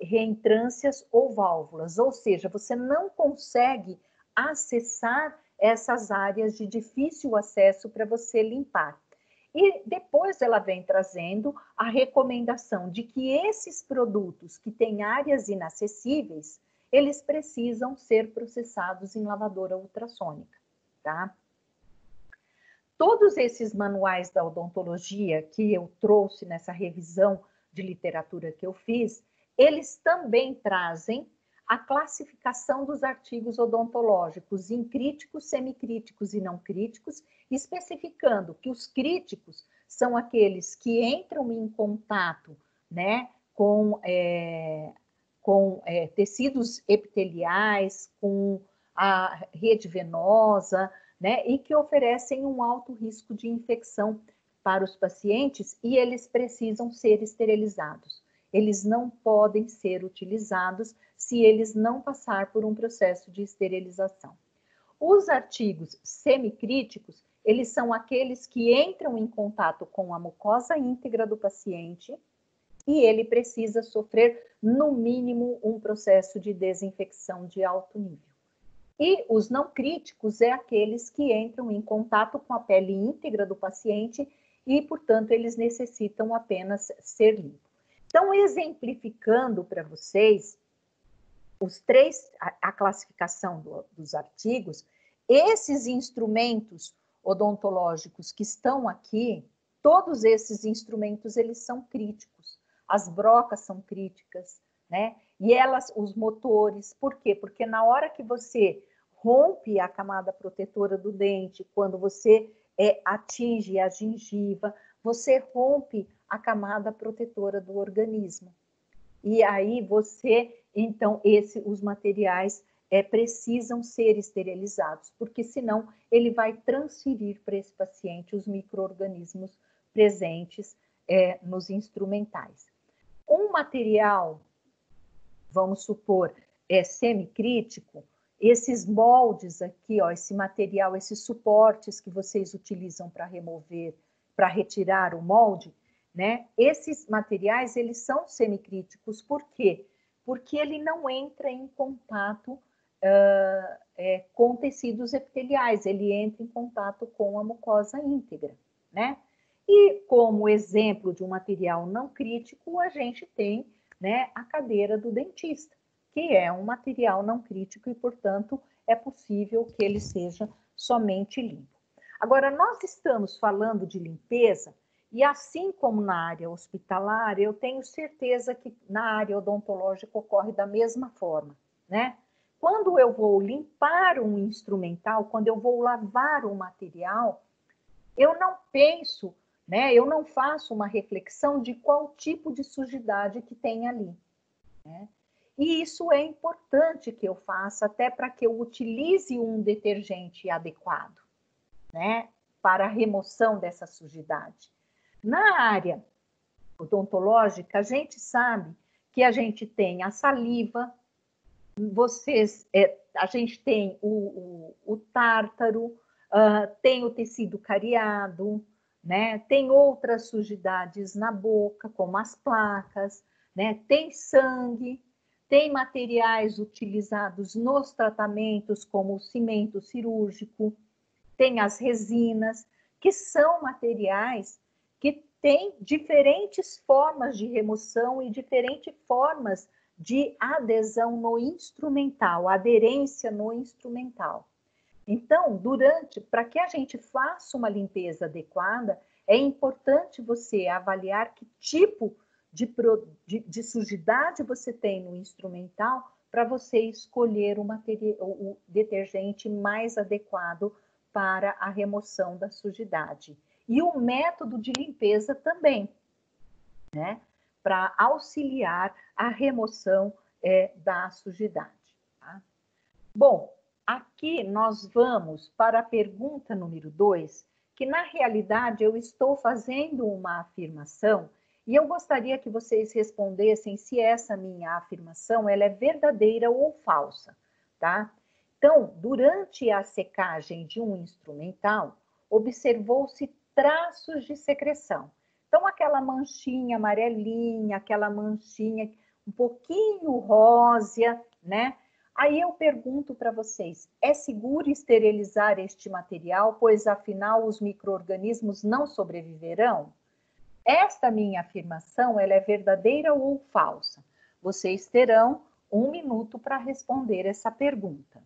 reentrâncias ou válvulas, ou seja, você não consegue acessar essas áreas de difícil acesso para você limpar. E depois ela vem trazendo a recomendação de que esses produtos que têm áreas inacessíveis, eles precisam ser processados em lavadora ultrassônica, tá? Todos esses manuais da odontologia que eu trouxe nessa revisão de literatura que eu fiz, eles também trazem a classificação dos artigos odontológicos em críticos, semicríticos e não críticos, especificando que os críticos são aqueles que entram em contato, né, com tecidos epiteliais, com a rede venosa, né, e que oferecem um alto risco de infecção para os pacientes e eles precisam ser esterilizados. Eles não podem ser utilizados se eles não passar por um processo de esterilização. Os artigos semicríticos, eles são aqueles que entram em contato com a mucosa íntegra do paciente e ele precisa sofrer, no mínimo, um processo de desinfecção de alto nível. E os não críticos é aqueles que entram em contato com a pele íntegra do paciente e, portanto, eles necessitam apenas ser limpos. Então, exemplificando para vocês a classificação dos artigos, esses instrumentos odontológicos que estão aqui, todos esses instrumentos, eles são críticos. As brocas são críticas, né? E os motores, por quê? Porque na hora que você rompe a camada protetora do dente, quando você atinge a gengiva, você rompe a camada protetora do organismo. E aí então, os materiais precisam ser esterilizados, porque senão ele vai transferir para esse paciente os micro-organismos presentes nos instrumentais. Um material, vamos supor, semicrítico, esses moldes aqui, ó, esse material, esses suportes que vocês utilizam para remover, para retirar o molde, né? Esses materiais, eles são semicríticos, por quê? Porque ele não entra em contato com tecidos epiteliais, ele entra em contato com a mucosa íntegra, né? E como exemplo de um material não crítico, a gente tem, né, a cadeira do dentista, que é um material não crítico e, portanto, é possível que ele seja somente limpo. Agora, nós estamos falando de limpeza, e assim como na área hospitalar, eu tenho certeza que na área odontológica ocorre da mesma forma, né? Quando eu vou limpar um instrumental, quando eu vou lavar um material, eu não penso, né? Eu não faço uma reflexão de qual tipo de sujidade que tem ali, né? E isso é importante que eu faça até para que eu utilize um detergente adequado, né? Para a remoção dessa sujidade. Na área odontológica, a gente sabe que a gente tem a saliva, a gente tem o tártaro, tem o tecido cariado, né? Tem outras sujidades na boca, como as placas, né? Tem sangue, tem materiais utilizados nos tratamentos, como o cimento cirúrgico, tem as resinas, que são materiais que têm diferentes formas de remoção e diferentes formas de adesão no instrumental, aderência no instrumental. Então, para que a gente faça uma limpeza adequada, é importante você avaliar que tipo de sujidade você tem no instrumental para você escolher o detergente mais adequado para a remoção da sujidade. E o método de limpeza também, né? Para auxiliar a remoção da sujidade. Tá? Bom, aqui nós vamos para a pergunta número 2, que na realidade eu estou fazendo uma afirmação e eu gostaria que vocês respondessem se essa minha afirmação ela é verdadeira ou falsa, tá? Então, durante a secagem de um instrumental, observou-se traços de secreção. Então, aquela manchinha amarelinha, aquela manchinha um pouquinho rósea, né? Aí eu pergunto para vocês, é seguro esterilizar este material, pois afinal os micro-organismos não sobreviverão? Esta minha afirmação, ela é verdadeira ou falsa? Vocês terão 1 minuto para responder essa pergunta.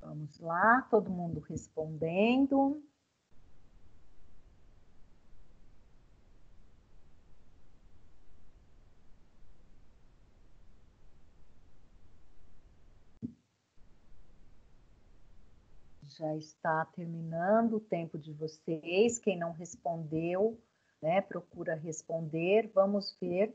Vamos lá, todo mundo respondendo. Já está terminando o tempo de vocês. Quem não respondeu, né, procura responder. Vamos ver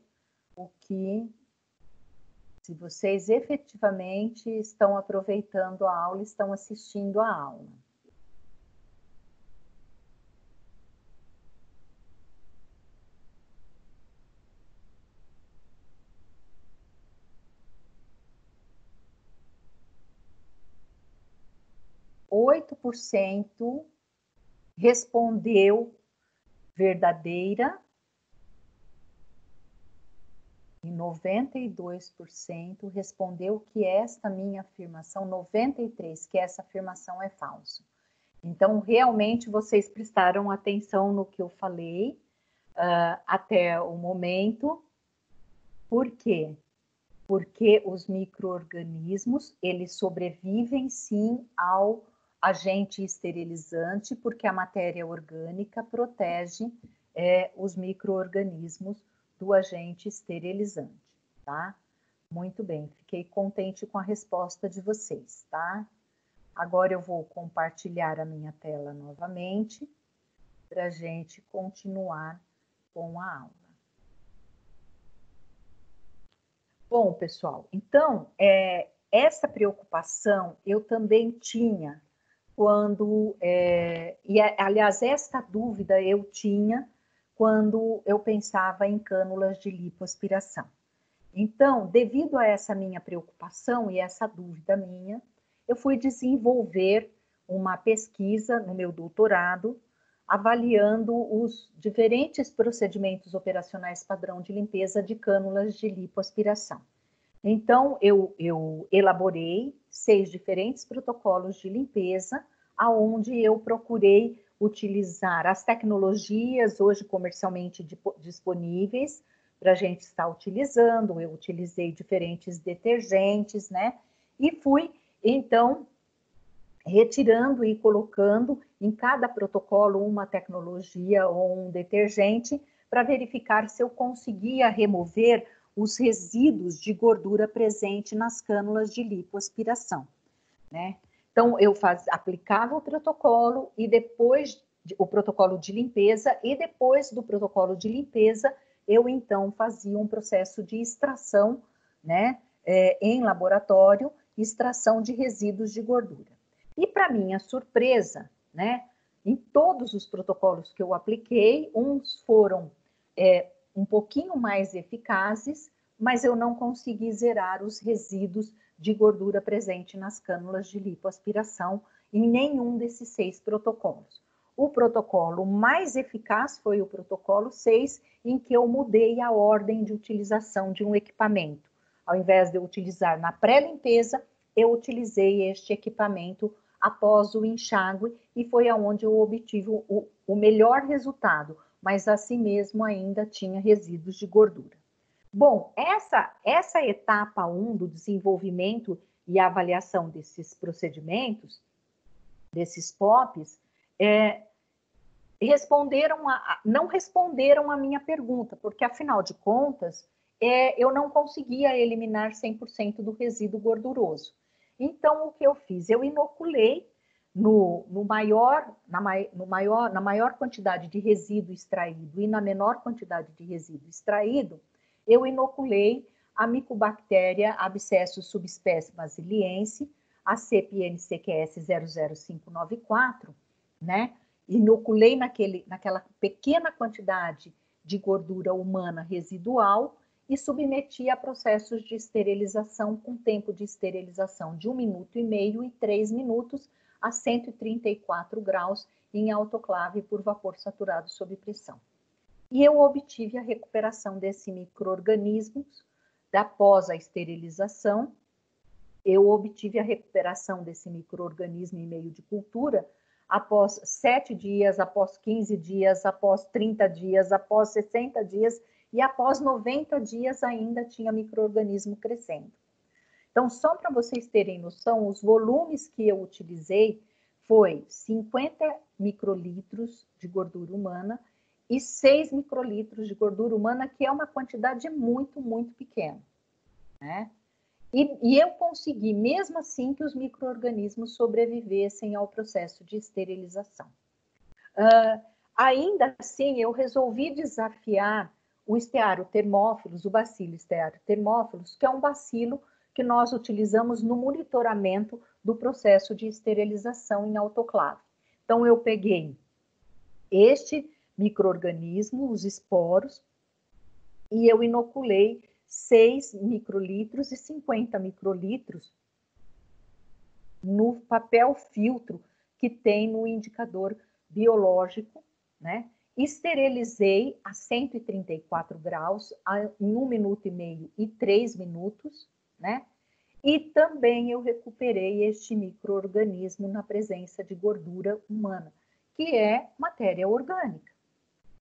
se vocês efetivamente estão aproveitando a aula, estão assistindo a aula. Oito por cento respondeu verdadeira e 92% respondeu que esta minha afirmação, 93%, que essa afirmação é falsa. Então, realmente, vocês prestaram atenção no que eu falei até o momento. Por quê? Porque os micro-organismos, eles sobrevivem sim ao agente esterilizante, porque a matéria orgânica protege os micro-organismos do agente esterilizante, tá? Muito bem, fiquei contente com a resposta de vocês, tá? Agora eu vou compartilhar a minha tela novamente para a gente continuar com a aula. Bom, pessoal, então, essa preocupação eu também tinha quando, aliás, esta dúvida eu tinha quando eu pensava em cânulas de lipoaspiração. Então, devido a essa minha preocupação e essa dúvida minha, eu fui desenvolver uma pesquisa no meu doutorado, avaliando os diferentes procedimentos operacionais padrão de limpeza de cânulas de lipoaspiração. Então, eu elaborei 6 diferentes protocolos de limpeza, aonde eu procurei utilizar as tecnologias hoje comercialmente disponíveis para a gente estar utilizando. Eu utilizei diferentes detergentes, né? E fui, então, retirando e colocando em cada protocolo uma tecnologia ou um detergente para verificar se eu conseguia remover os resíduos de gordura presente nas cânulas de lipoaspiração, né? Então, eu aplicava o protocolo e depois o protocolo de limpeza, e depois do protocolo de limpeza, eu então fazia um processo de extração, né, em laboratório, extração de resíduos de gordura. E para minha surpresa, né, em todos os protocolos que eu apliquei, uns foram um pouquinho mais eficazes, mas eu não consegui zerar os resíduos de gordura presente nas cânulas de lipoaspiração em nenhum desses 6 protocolos. O protocolo mais eficaz foi o protocolo 6, em que eu mudei a ordem de utilização de um equipamento. Ao invés de eu utilizar na pré-limpeza, eu utilizei este equipamento após o enxágue, e foi aonde eu obtive o melhor resultado, mas assim mesmo ainda tinha resíduos de gordura. Bom, essa etapa 1 do desenvolvimento e avaliação desses procedimentos, desses POPs, não responderam a minha pergunta, porque, afinal de contas, eu não conseguia eliminar 100% do resíduo gorduroso. Então, o que eu fiz? Eu inoculei na maior quantidade de resíduo extraído e na menor quantidade de resíduo extraído, eu inoculei a micobactéria abscesso subespécie basiliense, a CPNCQS 00594, né? Inoculei naquela pequena quantidade de gordura humana residual e submeti a processos de esterilização com tempo de esterilização de 1,5 minuto e 3 minutos a 134 graus em autoclave por vapor saturado sob pressão. E eu obtive a recuperação desse micro-organismo após a esterilização. Eu obtive a recuperação desse micro-organismo em meio de cultura após 7 dias, após 15 dias, após 30 dias, após 60 dias e após 90 dias ainda tinha micro-organismo crescendo. Então, só para vocês terem noção, os volumes que eu utilizei foi 50 microlitros de gordura humana e 6 microlitros de gordura humana, que é uma quantidade muito, muito pequena, né? E eu consegui, mesmo assim, que os micro-organismos sobrevivessem ao processo de esterilização. Ainda assim, eu resolvi desafiar o Stearotermófilos, o bacilo Stearotermófilos, que é um bacilo que nós utilizamos no monitoramento do processo de esterilização em autoclave. Então, eu peguei este micro-organismo, os esporos, e eu inoculei 6 microlitros e 50 microlitros no papel filtro que tem no indicador biológico, né? Esterilizei a 134 graus em 1,5 minuto e 3 minutos, né? E também eu recuperei este micro-organismo na presença de gordura humana, que é matéria orgânica,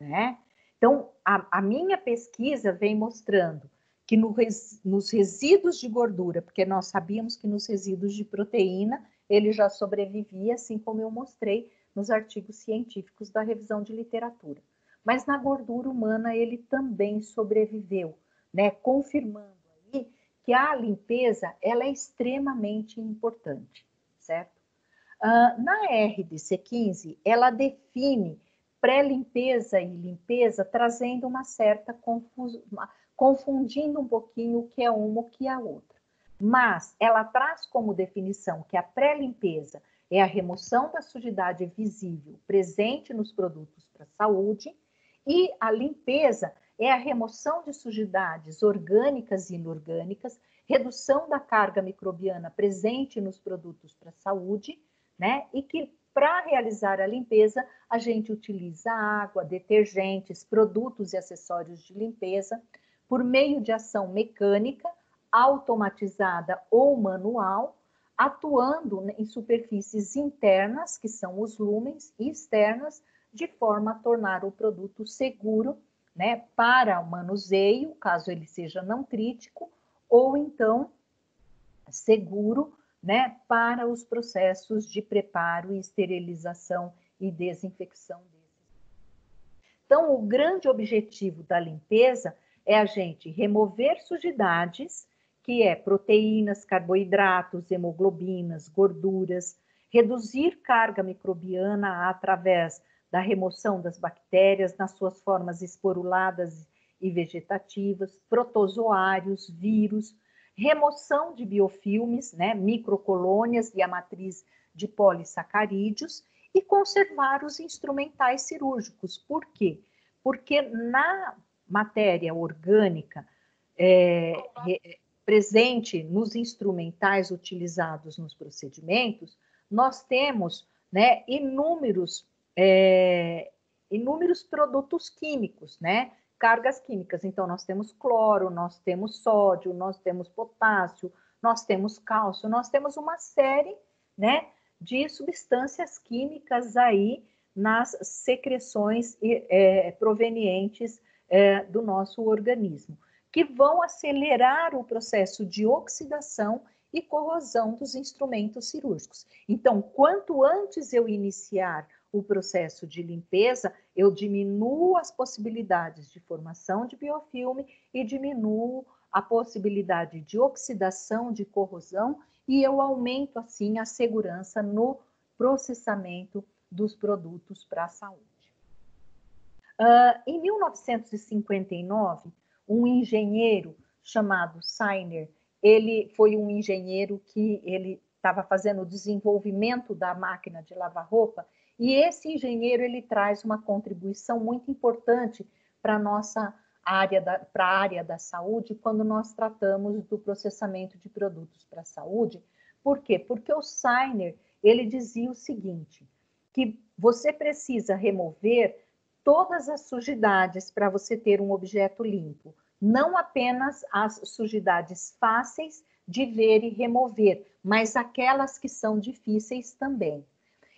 né? Então, a minha pesquisa vem mostrando que nos resíduos de gordura, porque nós sabíamos que nos resíduos de proteína ele já sobrevivia, assim como eu mostrei nos artigos científicos da revisão de literatura. Mas na gordura humana ele também sobreviveu, né? Confirmando aí que a limpeza ela é extremamente importante, certo? Na RDC15, ela define pré-limpeza e limpeza, trazendo uma certa confusão, confundindo um pouquinho o que é uma e o que é a outra. Mas ela traz como definição que a pré-limpeza é a remoção da sujidade visível presente nos produtos para a saúde, e a limpeza é a remoção de sujidades orgânicas e inorgânicas, redução da carga microbiana presente nos produtos para a saúde, né? E que para realizar a limpeza, a gente utiliza água, detergentes, produtos e acessórios de limpeza, por meio de ação mecânica, automatizada ou manual, atuando em superfícies internas, que são os lúmens, e externas, de forma a tornar o produto seguro, né, para o manuseio, caso ele seja não crítico, ou então seguro, né, para os processos de preparo e esterilização e desinfecção desses. Então, o grande objetivo da limpeza é a gente remover sujidades, que é proteínas, carboidratos, hemoglobinas, gorduras, reduzir carga microbiana através da remoção das bactérias nas suas formas esporuladas e vegetativas, protozoários, vírus, remoção de biofilmes, né, microcolônias e a matriz de polissacarídeos, e conservar os instrumentais cirúrgicos. Por quê? Porque na matéria orgânica presente nos instrumentais utilizados nos procedimentos, nós temos, né, inúmeros produtos químicos, né? Cargas químicas. Então, nós temos cloro, nós temos sódio, nós temos potássio, nós temos cálcio, nós temos uma série, né, de substâncias químicas aí nas secreções provenientes do nosso organismo, que vão acelerar o processo de oxidação e corrosão dos instrumentos cirúrgicos. Então, quanto antes eu iniciar o processo de limpeza, eu diminuo as possibilidades de formação de biofilme e diminuo a possibilidade de oxidação, de corrosão, e eu aumento, assim, a segurança no processamento dos produtos para a saúde. Em 1959, um engenheiro chamado Sainer, ele foi um engenheiro que ele estava fazendo o desenvolvimento da máquina de lavar roupa, e esse engenheiro ele traz uma contribuição muito importante para a nossa área da saúde, quando nós tratamos do processamento de produtos para a saúde. Por quê? Porque o Sainer, ele dizia o seguinte, que você precisa remover todas as sujidades para você ter um objeto limpo, não apenas as sujidades fáceis de ver e remover, mas aquelas que são difíceis também.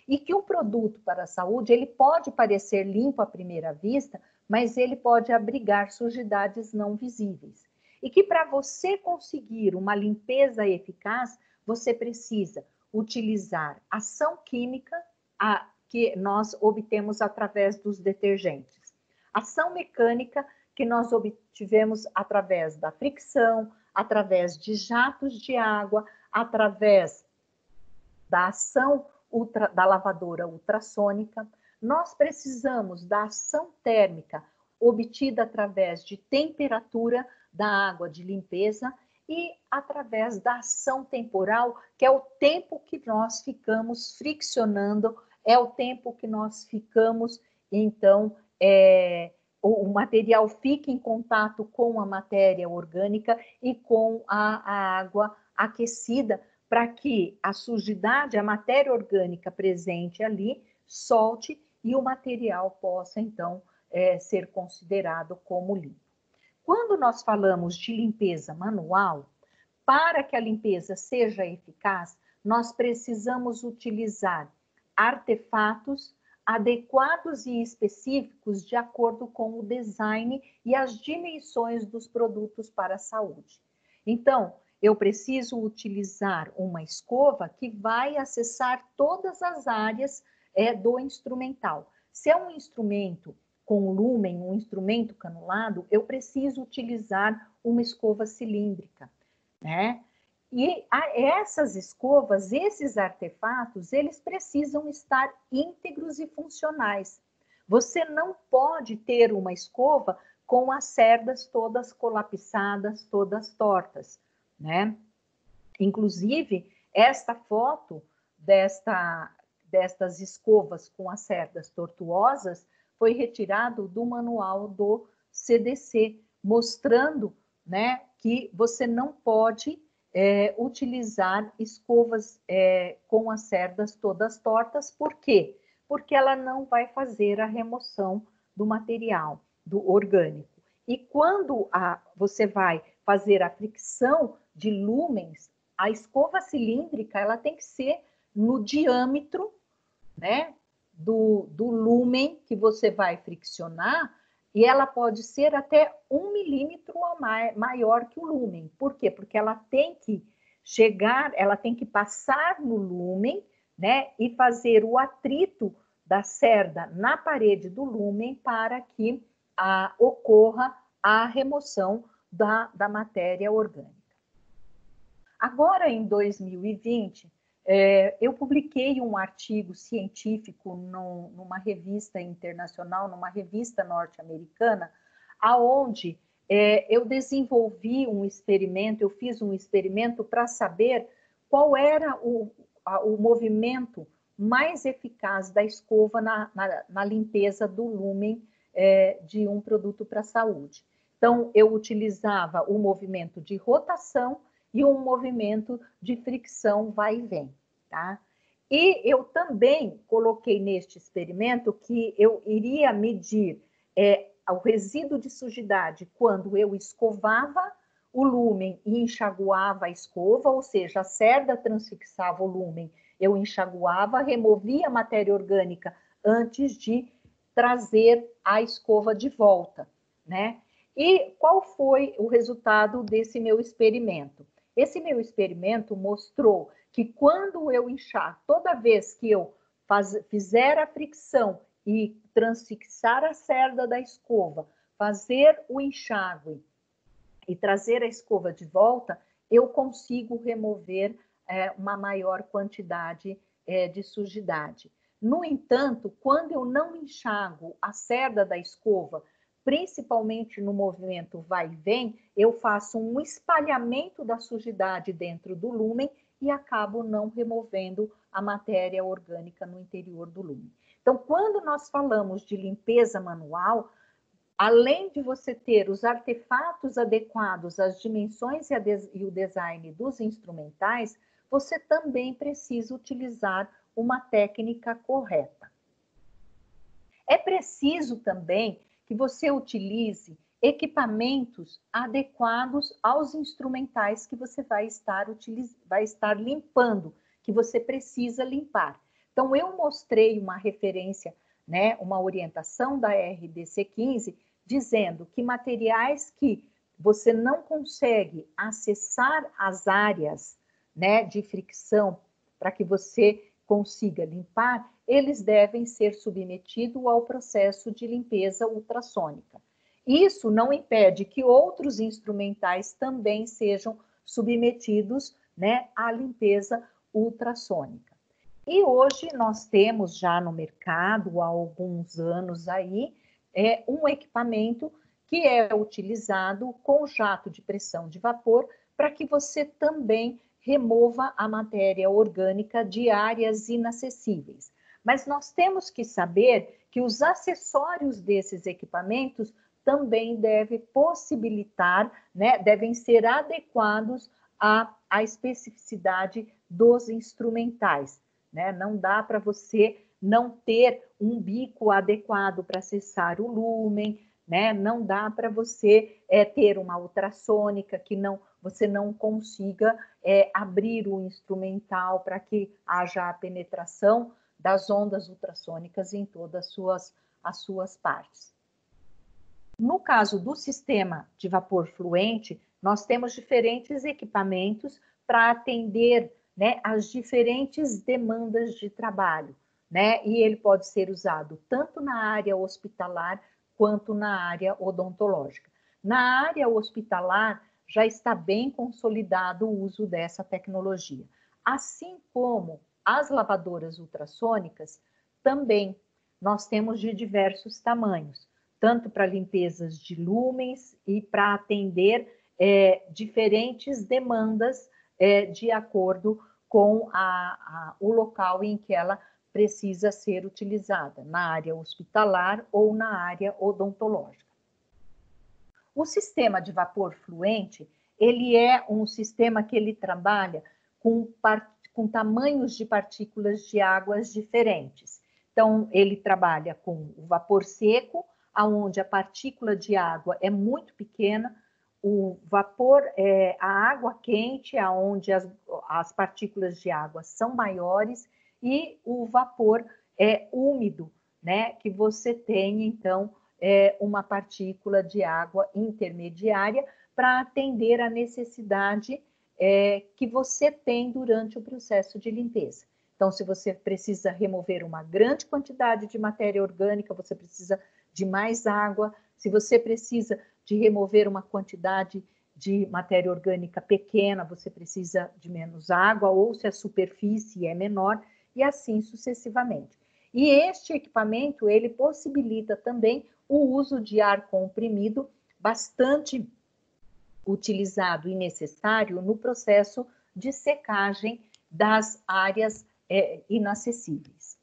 E que o produto para a saúde, ele pode parecer limpo à primeira vista, mas ele pode abrigar sujidades não visíveis. E que para você conseguir uma limpeza eficaz, você precisa utilizar ação química, que nós obtemos através dos detergentes. Ação mecânica, que nós obtivemos através da fricção, através de jatos de água, através da ação da lavadora ultrassônica. Nós precisamos da ação térmica obtida através de temperatura da água de limpeza e através da ação temporal, que é o tempo que nós ficamos friccionando, é o tempo que nós ficamos, então, o material fica em contato com a matéria orgânica e com a água aquecida, para que a sujidade, a matéria orgânica presente ali, solte e o material possa, então, ser considerado como limpo. Quando nós falamos de limpeza manual, para que a limpeza seja eficaz, nós precisamos utilizar artefatos adequados e específicos de acordo com o design e as dimensões dos produtos para a saúde. Então, eu preciso utilizar uma escova que vai acessar todas as áreas do instrumental. Se é um instrumento com lúmen, um instrumento canulado, eu preciso utilizar uma escova cilíndrica, né? E essas escovas, esses artefatos, eles precisam estar íntegros e funcionais. Você não pode ter uma escova com as cerdas todas colapsadas, todas tortas, né? Inclusive, esta foto destas escovas com as cerdas tortuosas foi retirado do manual do CDC, mostrando, né, que você não pode utilizar escovas com as cerdas todas tortas. Por quê? Porque ela não vai fazer a remoção do material, do orgânico. E quando você vai fazer a fricção de lúmens, a escova cilíndrica ela tem que ser no diâmetro, né, do lúmen que você vai friccionar, e ela pode ser até 1 milímetro maior que o lúmen. Por quê? Porque ela tem que chegar, ela tem que passar no lúmen, né, e fazer o atrito da cerda na parede do lúmen para que ocorra a remoção da matéria orgânica. Agora, em 2020, eu publiquei um artigo científico numa revista internacional, numa revista norte-americana, aonde eu desenvolvi um experimento, eu fiz um experimento para saber qual era o movimento mais eficaz da escova na limpeza do lúmen de um produto para a saúde. Então, eu utilizava o movimento de rotação e um movimento de fricção vai e vem, tá? E eu também coloquei neste experimento que eu iria medir o resíduo de sujidade quando eu escovava o lúmen e enxaguava a escova, ou seja, a cerda transfixava o lúmen, eu enxaguava, removia a matéria orgânica antes de trazer a escova de volta, né? E qual foi o resultado desse meu experimento? Esse meu experimento mostrou que quando eu enxago, toda vez que eu fizer a fricção e transfixar a cerda da escova, fazer o enxágue e trazer a escova de volta, eu consigo remover uma maior quantidade de sujidade. No entanto, quando eu não enxago a cerda da escova, principalmente no movimento vai e vem, eu faço um espalhamento da sujidade dentro do lúmen e acabo não removendo a matéria orgânica no interior do lúmen. Então, quando nós falamos de limpeza manual, além de você ter os artefatos adequados às dimensões e o design dos instrumentais, você também precisa utilizar uma técnica correta. É preciso também que você utilize equipamentos adequados aos instrumentais que você vai estar limpando, que você precisa limpar. Então, eu mostrei uma referência, né, uma orientação da RDC 15, dizendo que materiais que você não consegue acessar as áreas, né, de fricção para que você consiga limpar, eles devem ser submetidos ao processo de limpeza ultrassônica. Isso não impede que outros instrumentais também sejam submetidos, né, à limpeza ultrassônica. E hoje nós temos já no mercado, há alguns anos aí, um equipamento que é utilizado com jato de pressão de vapor para que você também remova a matéria orgânica de áreas inacessíveis. Mas nós temos que saber que os acessórios desses equipamentos também devem possibilitar, né, devem ser adequados à especificidade dos instrumentais, né? Não dá para você não ter um bico adequado para acessar o lúmen, né? Não dá para você ter uma ultrassônica que você não consiga abrir o instrumental para que haja a penetração das ondas ultrassônicas em todas as suas partes. No caso do sistema de vapor fluente, nós temos diferentes equipamentos para atender, né, as diferentes demandas de trabalho, né? E ele pode ser usado tanto na área hospitalar quanto na área odontológica. Na área hospitalar, já está bem consolidado o uso dessa tecnologia. Assim como as lavadoras ultrassônicas, também nós temos de diversos tamanhos, tanto para limpezas de lúmens e para atender diferentes demandas de acordo com o local em que ela precisa ser utilizada, na área hospitalar ou na área odontológica. O sistema de vapor fluente, ele é um sistema que ele trabalha com tamanhos de partículas de águas diferentes. Então, ele trabalha com o vapor seco, onde a partícula de água é muito pequena, o vapor, a água quente, onde as partículas de água são maiores, e o vapor úmido, né, que você tem, então, uma partícula de água intermediária para atender a necessidade que você tem durante o processo de limpeza. Então, se você precisa remover uma grande quantidade de matéria orgânica, você precisa de mais água. Se você precisa de remover uma quantidade de matéria orgânica pequena, você precisa de menos água, ou se a superfície é menor, e assim sucessivamente. E este equipamento, ele possibilita também o uso de ar comprimido, bastante utilizado e necessário no processo de secagem das áreas inacessíveis.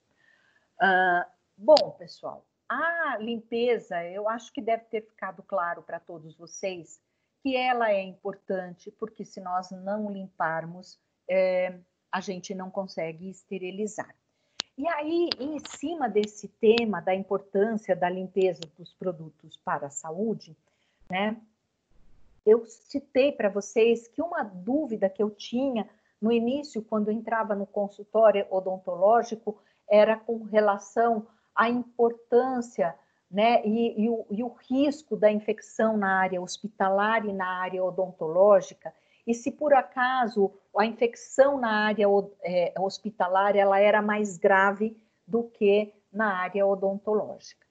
Bom, pessoal, a limpeza, eu acho que deve ter ficado claro para todos vocês que ela é importante, porque se nós não limparmos, a gente não consegue esterilizar. E aí, em cima desse tema da importância da limpeza dos produtos para a saúde, né, eu citei para vocês que uma dúvida que eu tinha no início, quando eu entrava no consultório odontológico, era com relação à importância, né, e o risco da infecção na área hospitalar e na área odontológica, e se por acaso a infecção na área hospitalar ela era mais grave do que na área odontológica.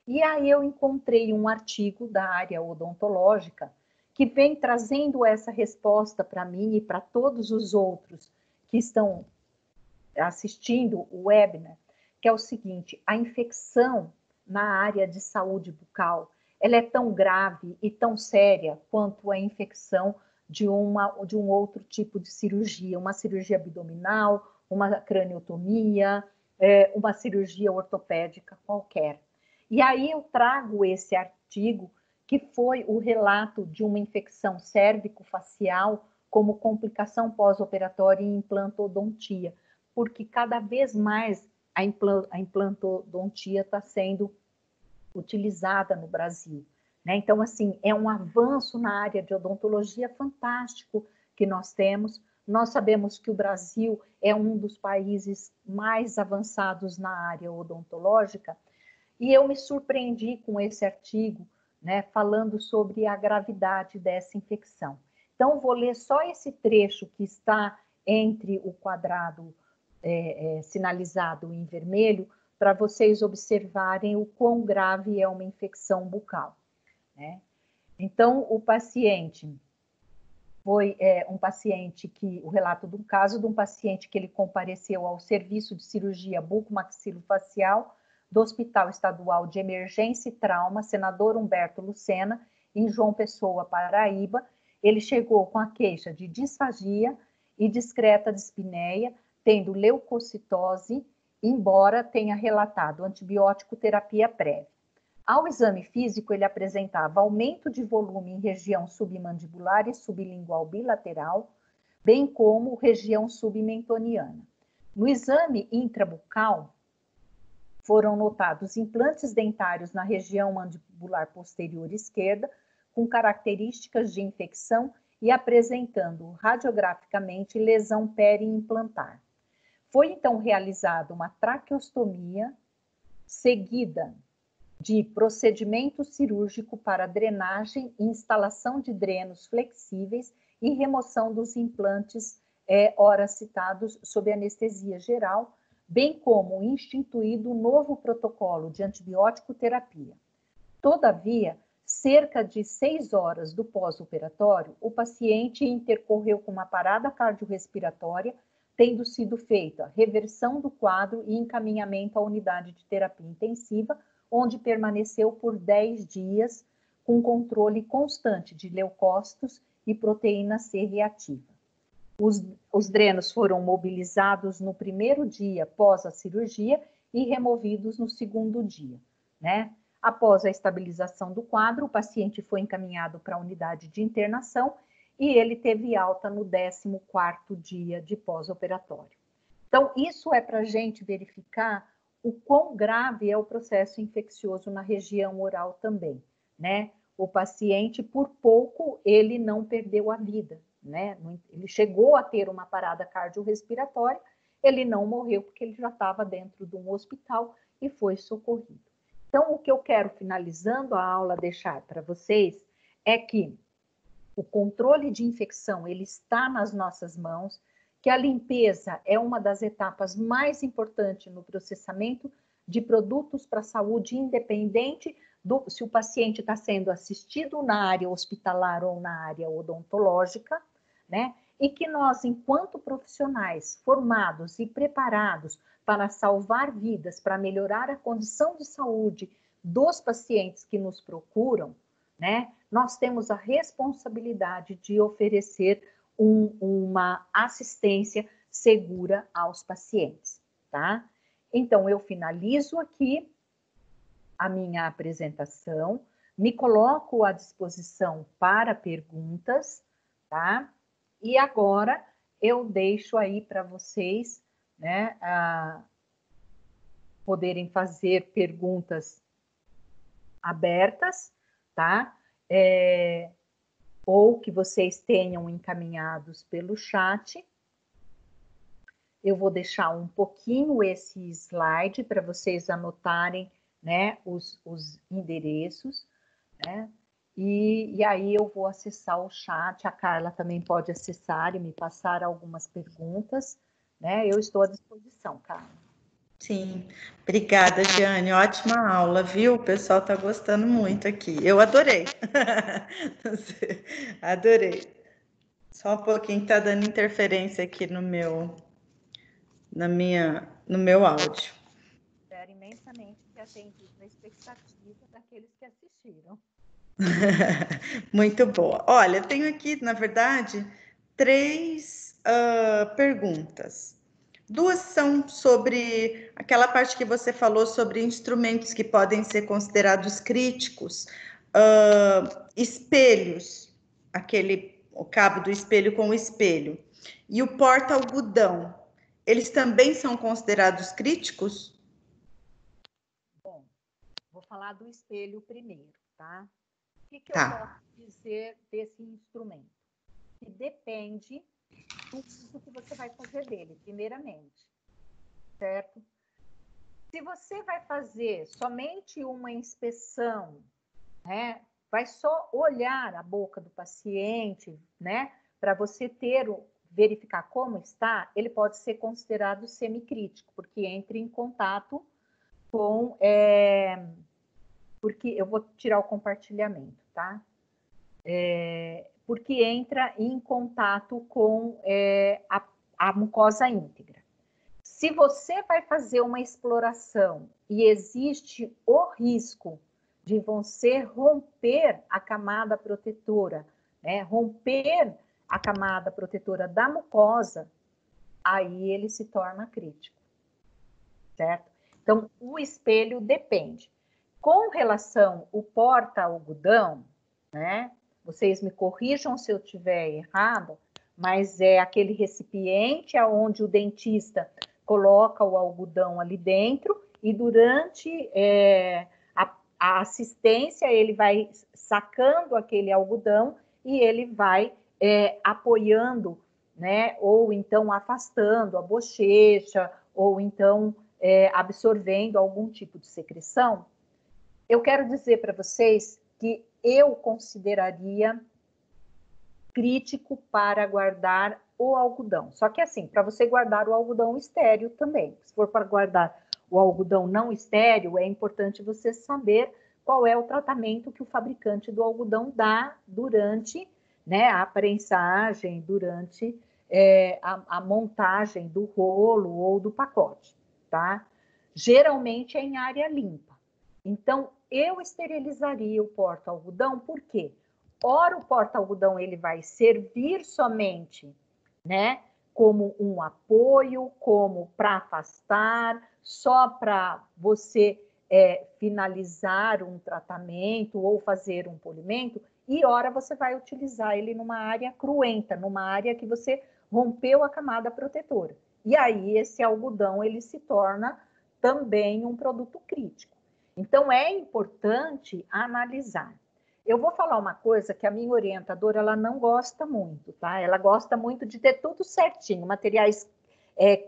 E aí eu encontrei um artigo da área odontológica que vem trazendo essa resposta para mim e para todos os outros que estão assistindo o webinar, que é o seguinte: a infecção na área de saúde bucal, ela é tão grave e tão séria quanto a infecção de um outro tipo de cirurgia, uma cirurgia abdominal, uma craniotomia, uma cirurgia ortopédica qualquer. E aí eu trago esse artigo, que foi o relato de uma infecção cérvico-facial como complicação pós-operatória em implantodontia, porque cada vez mais a implantodontia está sendo utilizada no Brasil, né? Então, assim, é um avanço na área de odontologia fantástico que nós temos. Nós sabemos que o Brasil é um dos países mais avançados na área odontológica, e eu me surpreendi com esse artigo, né, falando sobre a gravidade dessa infecção. Então, vou ler só esse trecho que está entre o quadrado sinalizado em vermelho, para vocês observarem o quão grave é uma infecção bucal, né? Então, o paciente foi um paciente que, o relato de um caso de um paciente que ele compareceu ao serviço de cirurgia bucomaxilofacial do Hospital Estadual de Emergência e Trauma, Senador Humberto Lucena, em João Pessoa, Paraíba. Ele chegou com a queixa de disfagia e discreta dispneia, tendo leucocitose, embora tenha relatado antibiótico terapia prévia. Ao exame físico, ele apresentava aumento de volume em região submandibular e sublingual bilateral, bem como região submentoniana. No exame intrabucal, foram notados implantes dentários na região mandibular posterior esquerda, com características de infecção e apresentando radiograficamente lesão periimplantar. Foi então realizada uma traqueostomia seguida de procedimento cirúrgico para drenagem e instalação de drenos flexíveis e remoção dos implantes ora citados sob anestesia geral, bem como instituído um novo protocolo de antibiótico terapia. Todavia, cerca de 6 horas do pós-operatório, o paciente intercorreu com uma parada cardiorrespiratória, tendo sido feita reversão do quadro e encaminhamento à unidade de terapia intensiva, onde permaneceu por 10 dias com controle constante de leucócitos e proteína C reativa. Os drenos foram mobilizados no primeiro dia após a cirurgia e removidos no segundo dia, né? Após a estabilização do quadro, o paciente foi encaminhado para a unidade de internação e ele teve alta no 14º dia de pós-operatório. Então, isso é para a gente verificar o quão grave é o processo infeccioso na região oral também, né? O paciente, por pouco, ele não perdeu a vida, né? Ele chegou a ter uma parada cardiorrespiratória, ele não morreu porque ele já estava dentro de um hospital e foi socorrido. Então, o que eu quero, finalizando a aula, deixar para vocês é que o controle de infecção, ele está nas nossas mãos, que a limpeza é uma das etapas mais importantes no processamento de produtos para a saúde, independente se o paciente está sendo assistido na área hospitalar ou na área odontológica, né? E que nós, enquanto profissionais formados e preparados para salvar vidas, para melhorar a condição de saúde dos pacientes que nos procuram, né? Nós temos a responsabilidade de oferecer uma assistência segura aos pacientes, tá? Então, eu finalizo aqui a minha apresentação, me coloco à disposição para perguntas, tá? E agora eu deixo aí para vocês, né, poderem fazer perguntas abertas, tá? Ou que vocês tenham encaminhados pelo chat. Eu vou deixar um pouquinho esse slide para vocês anotarem, né, os endereços, né? E aí eu vou acessar o chat, a Carla também pode acessar e me passar algumas perguntas, né? Eu estou à disposição, Carla. Sim, obrigada, Giane. Ótima aula, viu? O pessoal está gostando muito aqui. Eu adorei. Adorei. Só um pouquinho está dando interferência aqui no meu áudio. Espero imensamente ter atendido a expectativa daqueles que assistiram. Muito boa. Olha, eu tenho aqui, na verdade, 3 perguntas. 2 são sobre aquela parte que você falou sobre instrumentos que podem ser considerados críticos, espelhos, o cabo do espelho com o espelho, e o porta-algodão, eles também são considerados críticos? Bom, vou falar do espelho primeiro, tá? O que eu Tá. posso dizer desse instrumento? Que depende do uso que você vai fazer dele, primeiramente, certo? Se você vai fazer somente uma inspeção, né, vai só olhar a boca do paciente, né, para você verificar como está, ele pode ser considerado semicrítico, porque entra em contato com... porque eu vou tirar o compartilhamento, tá? Porque entra em contato com a mucosa íntegra. Se você vai fazer uma exploração e existe o risco de você romper a camada protetora, né, romper a camada protetora da mucosa, aí ele se torna crítico, certo? Então, o espelho depende. Com relação ao porta-algodão, né, vocês me corrijam se eu estiver errado, mas é aquele recipiente onde o dentista coloca o algodão ali dentro e durante a assistência ele vai sacando aquele algodão e ele vai apoiando, né, ou então afastando a bochecha, ou então absorvendo algum tipo de secreção. Eu quero dizer para vocês que eu consideraria crítico para guardar o algodão. Só que assim, para você guardar o algodão estéril também. Se for para guardar o algodão não estéril, é importante você saber qual é o tratamento que o fabricante do algodão dá durante, né, a prensagem, durante a montagem do rolo ou do pacote, tá? Geralmente é em área limpa. Então, eu esterilizaria o porta-algodão, por quê? Ora, o porta-algodão ele vai servir somente, né, como um apoio, como para afastar, só para você finalizar um tratamento ou fazer um polimento, e ora você vai utilizar ele numa área cruenta, numa área que você rompeu a camada protetora. E aí esse algodão ele se torna também um produto crítico. Então é importante analisar. Eu vou falar uma coisa que a minha orientadora ela não gosta muito, tá? Ela gosta muito de ter tudo certinho, materiais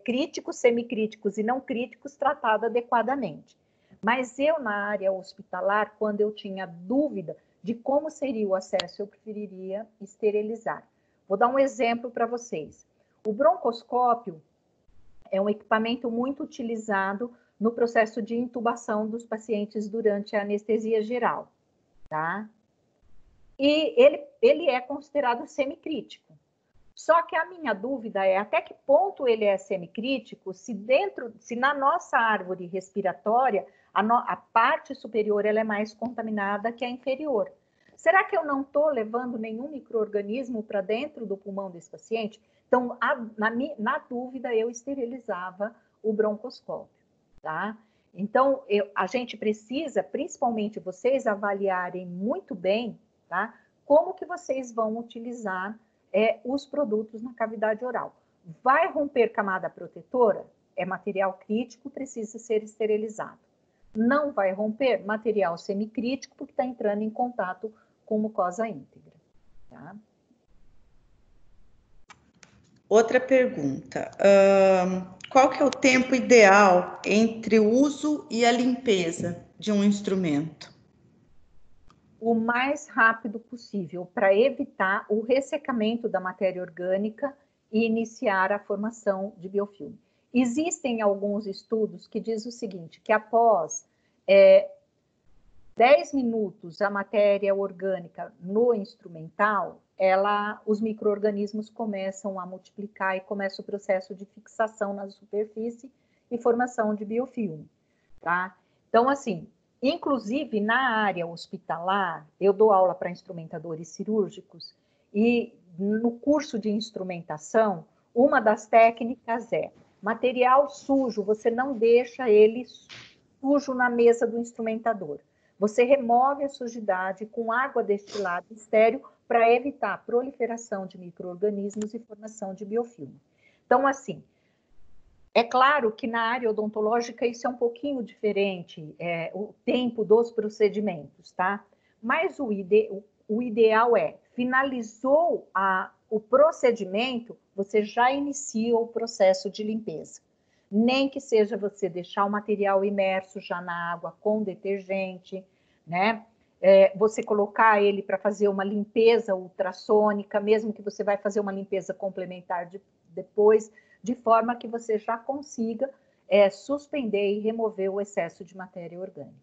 críticos, semicríticos e não críticos tratados adequadamente. Mas eu, na área hospitalar, quando eu tinha dúvida de como seria o acesso, eu preferiria esterilizar. Vou dar um exemplo para vocês. O broncoscópio é um equipamento muito utilizado no processo de intubação dos pacientes durante a anestesia geral, tá? E ele é considerado semicrítico. Só que a minha dúvida é até que ponto ele é semicrítico se na nossa árvore respiratória a parte superior ela é mais contaminada que a inferior. Será que eu não estou levando nenhum micro-organismo para dentro do pulmão desse paciente? Então, na dúvida, eu esterilizava o broncoscópio, tá? Então, a gente precisa, principalmente vocês, avaliarem muito bem, tá? Como que vocês vão utilizar os produtos na cavidade oral. Vai romper camada protetora? É material crítico, precisa ser esterilizado. Não vai romper? Material semicrítico, porque está entrando em contato com mucosa íntegra. Tá? Outra pergunta. Qual que é o tempo ideal entre o uso e a limpeza de um instrumento? O mais rápido possível, para evitar o ressecamento da matéria orgânica e iniciar a formação de biofilme. Existem alguns estudos que dizem o seguinte, que após 10 minutos a matéria orgânica no instrumental, os micro-organismos começam a multiplicar e começa o processo de fixação na superfície e formação de biofilme, tá? Então, assim, inclusive na área hospitalar, eu dou aula para instrumentadores cirúrgicos e no curso de instrumentação, uma das técnicas é material sujo, você não deixa ele sujo na mesa do instrumentador. Você remove a sujidade com água destilada estéril para evitar a proliferação de micro-organismos e formação de biofilme. Então, assim, é claro que na área odontológica isso é um pouquinho diferente, o tempo dos procedimentos, tá? Mas o ideal é, finalizou o procedimento, você já inicia o processo de limpeza. Nem que seja você deixar o material imerso já na água com detergente, né? Você colocar ele para fazer uma limpeza ultrassônica, mesmo que você vai fazer uma limpeza complementar depois, de forma que você já consiga suspender e remover o excesso de matéria orgânica.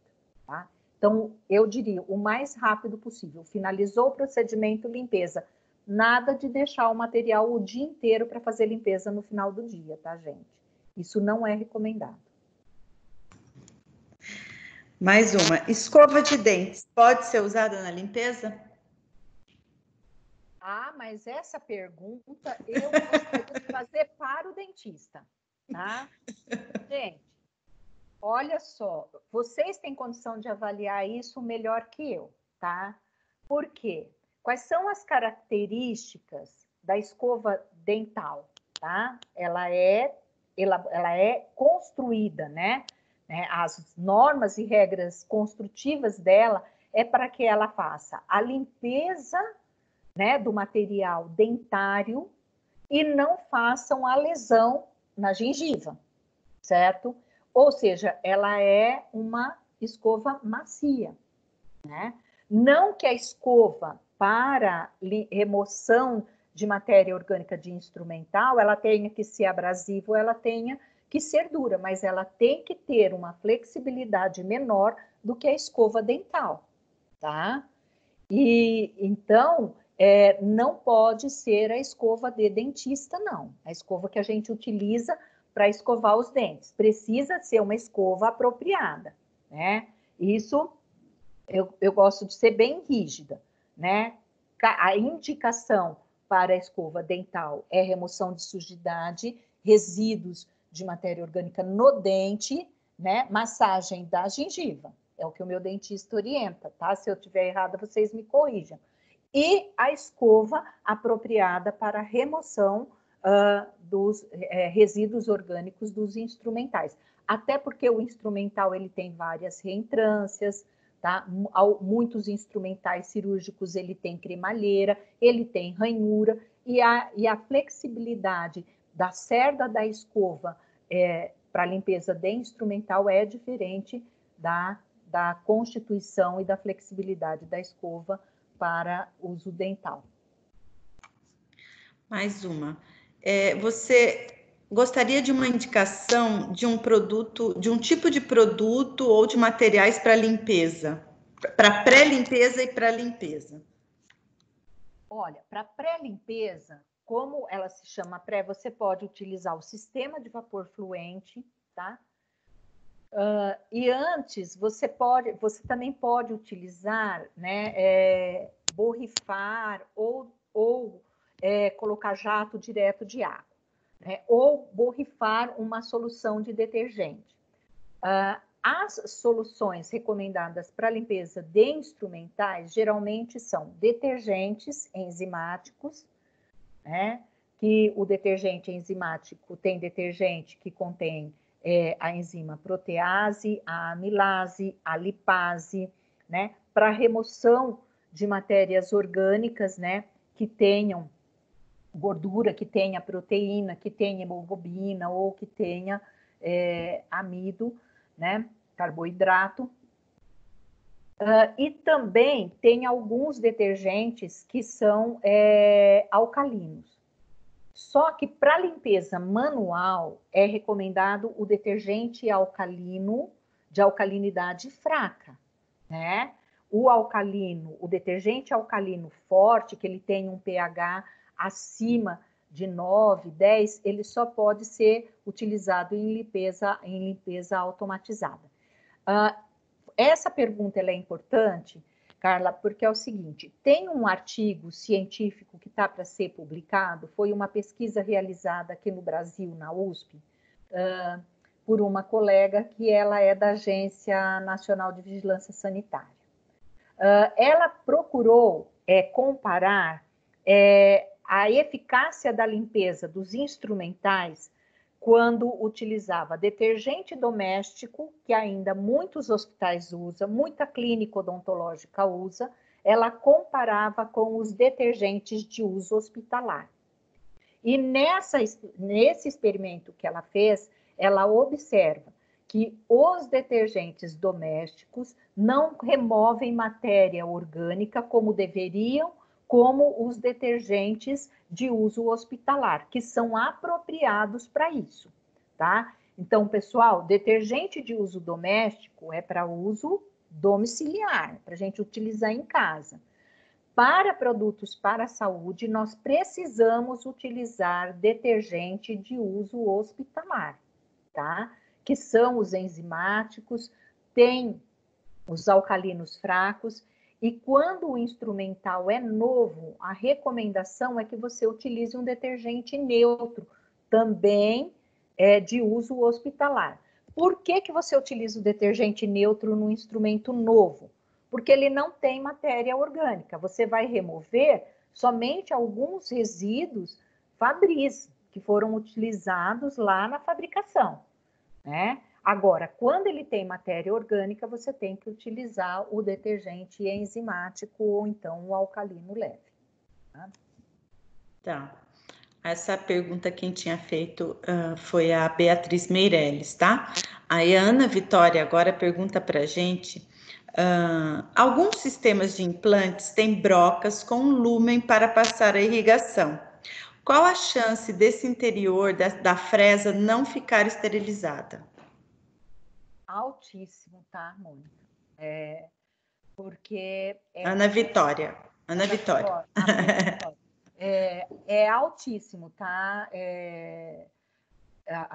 Tá? Então, eu diria, o mais rápido possível. Finalizou o procedimento, limpeza. Nada de deixar o material o dia inteiro para fazer limpeza no final do dia, tá, gente? Isso não é recomendado. Mais uma. Escova de dentes pode ser usada na limpeza? Ah, mas essa pergunta eu gostaria de fazer para o dentista, tá? Gente, olha só, vocês têm condição de avaliar isso melhor que eu, tá? Por quê? Quais são as características da escova dental, tá? Ela é construída, né? As normas e regras construtivas dela é para que ela faça a limpeza, né, do material dentário e não façam a lesão na gengiva, certo? Ou seja, ela é uma escova macia, né? Não que a escova para remoção de matéria orgânica de instrumental, ela tenha que ser abrasiva, ela tenha que ser dura, mas ela tem que ter uma flexibilidade menor do que a escova dental, tá? E então, não pode ser a escova de dentista, não. A escova que a gente utiliza para escovar os dentes. Precisa ser uma escova apropriada, né? Isso eu gosto de ser bem rígida, né? A indicação para a escova dental é remoção de sujidade, resíduos de matéria orgânica no dente, né? Massagem da gengiva. É o que o meu dentista orienta, tá? Se eu estiver errada, vocês me corrijam. E a escova apropriada para remoção dos resíduos orgânicos dos instrumentais. Até porque o instrumental ele tem várias reentrâncias, tá? Muitos instrumentais cirúrgicos ele tem cremalheira, ele tem ranhura, e a flexibilidade da cerda da escova para limpeza de instrumental é diferente da constituição e da flexibilidade da escova para uso dental. Mais uma. Você gostaria de uma indicação de um produto, de um tipo de produto ou de materiais para limpeza? Para pré-limpeza e para limpeza? Olha, para pré-limpeza, como ela se chama pré, você pode utilizar o sistema de vapor fluente, tá? E antes, você também pode utilizar, né, borrifar ou colocar jato direto de água, né, ou borrifar uma solução de detergente. As soluções recomendadas para limpeza de instrumentais geralmente são detergentes enzimáticos, né, que o detergente enzimático tem detergente que contém a enzima protease, a amilase, a lipase, né, para remoção de matérias orgânicas, né, que tenham gordura, que tenha proteína, que tenha hemoglobina ou que tenha amido, né, carboidrato. E também tem alguns detergentes que são alcalinos. Só que para limpeza manual é recomendado o detergente alcalino de alcalinidade fraca, né? O detergente alcalino forte, que ele tem um pH acima de 9, 10, ele só pode ser utilizado em limpeza automatizada. Essa pergunta ela é importante, Carla, porque é o seguinte, tem um artigo científico que está para ser publicado, foi uma pesquisa realizada aqui no Brasil, na USP, por uma colega que ela é da Agência Nacional de Vigilância Sanitária. Ela procurou comparar a eficácia da limpeza dos instrumentais quando utilizava detergente doméstico, que ainda muitos hospitais usam, muita clínica odontológica usa, ela comparava com os detergentes de uso hospitalar. E nesse experimento que ela fez, ela observa que os detergentes domésticos não removem matéria orgânica como deveriam, como os detergentes de uso hospitalar, que são apropriados para isso, tá? Então, pessoal, detergente de uso doméstico é para uso domiciliar, para a gente utilizar em casa. Para produtos para a saúde, nós precisamos utilizar detergente de uso hospitalar, tá? Que são os enzimáticos, tem os alcalinos fracos, e quando o instrumental é novo, a recomendação é que você utilize um detergente neutro, também de uso hospitalar. Por que você utiliza o detergente neutro no instrumento novo? Porque ele não tem matéria orgânica. Você vai remover somente alguns resíduos fabris, que foram utilizados lá na fabricação, né? Agora, quando ele tem matéria orgânica, você tem que utilizar o detergente enzimático ou então o alcalino leve. Tá. Essa pergunta quem tinha feito foi a Beatriz Meirelles, tá? A Ana Vitória agora pergunta para a gente: alguns sistemas de implantes têm brocas com lumen para passar a irrigação. Qual a chance desse interior da fresa não ficar esterilizada? Altíssimo, tá, Mônica? Porque... Ana Vitória. Ana Vitória. É altíssimo, tá?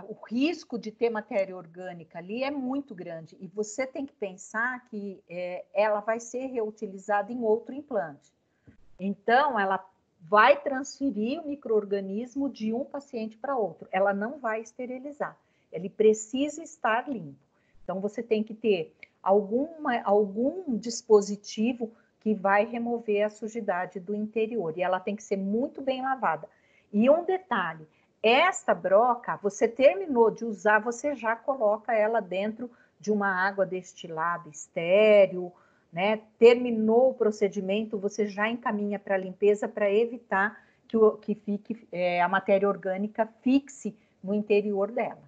O risco de ter matéria orgânica ali é muito grande. E você tem que pensar que ela vai ser reutilizada em outro implante. Então, ela vai transferir o micro-organismo de um paciente para outro. Ela não vai esterilizar. Ele precisa estar limpo. Então, você tem que ter algum dispositivo que vai remover a sujidade do interior. E ela tem que ser muito bem lavada. E um detalhe, esta broca, você terminou de usar, você já coloca ela dentro de uma água destilada estéril, né? Terminou o procedimento, você já encaminha para a limpeza para evitar que fique a matéria orgânica fixe no interior dela.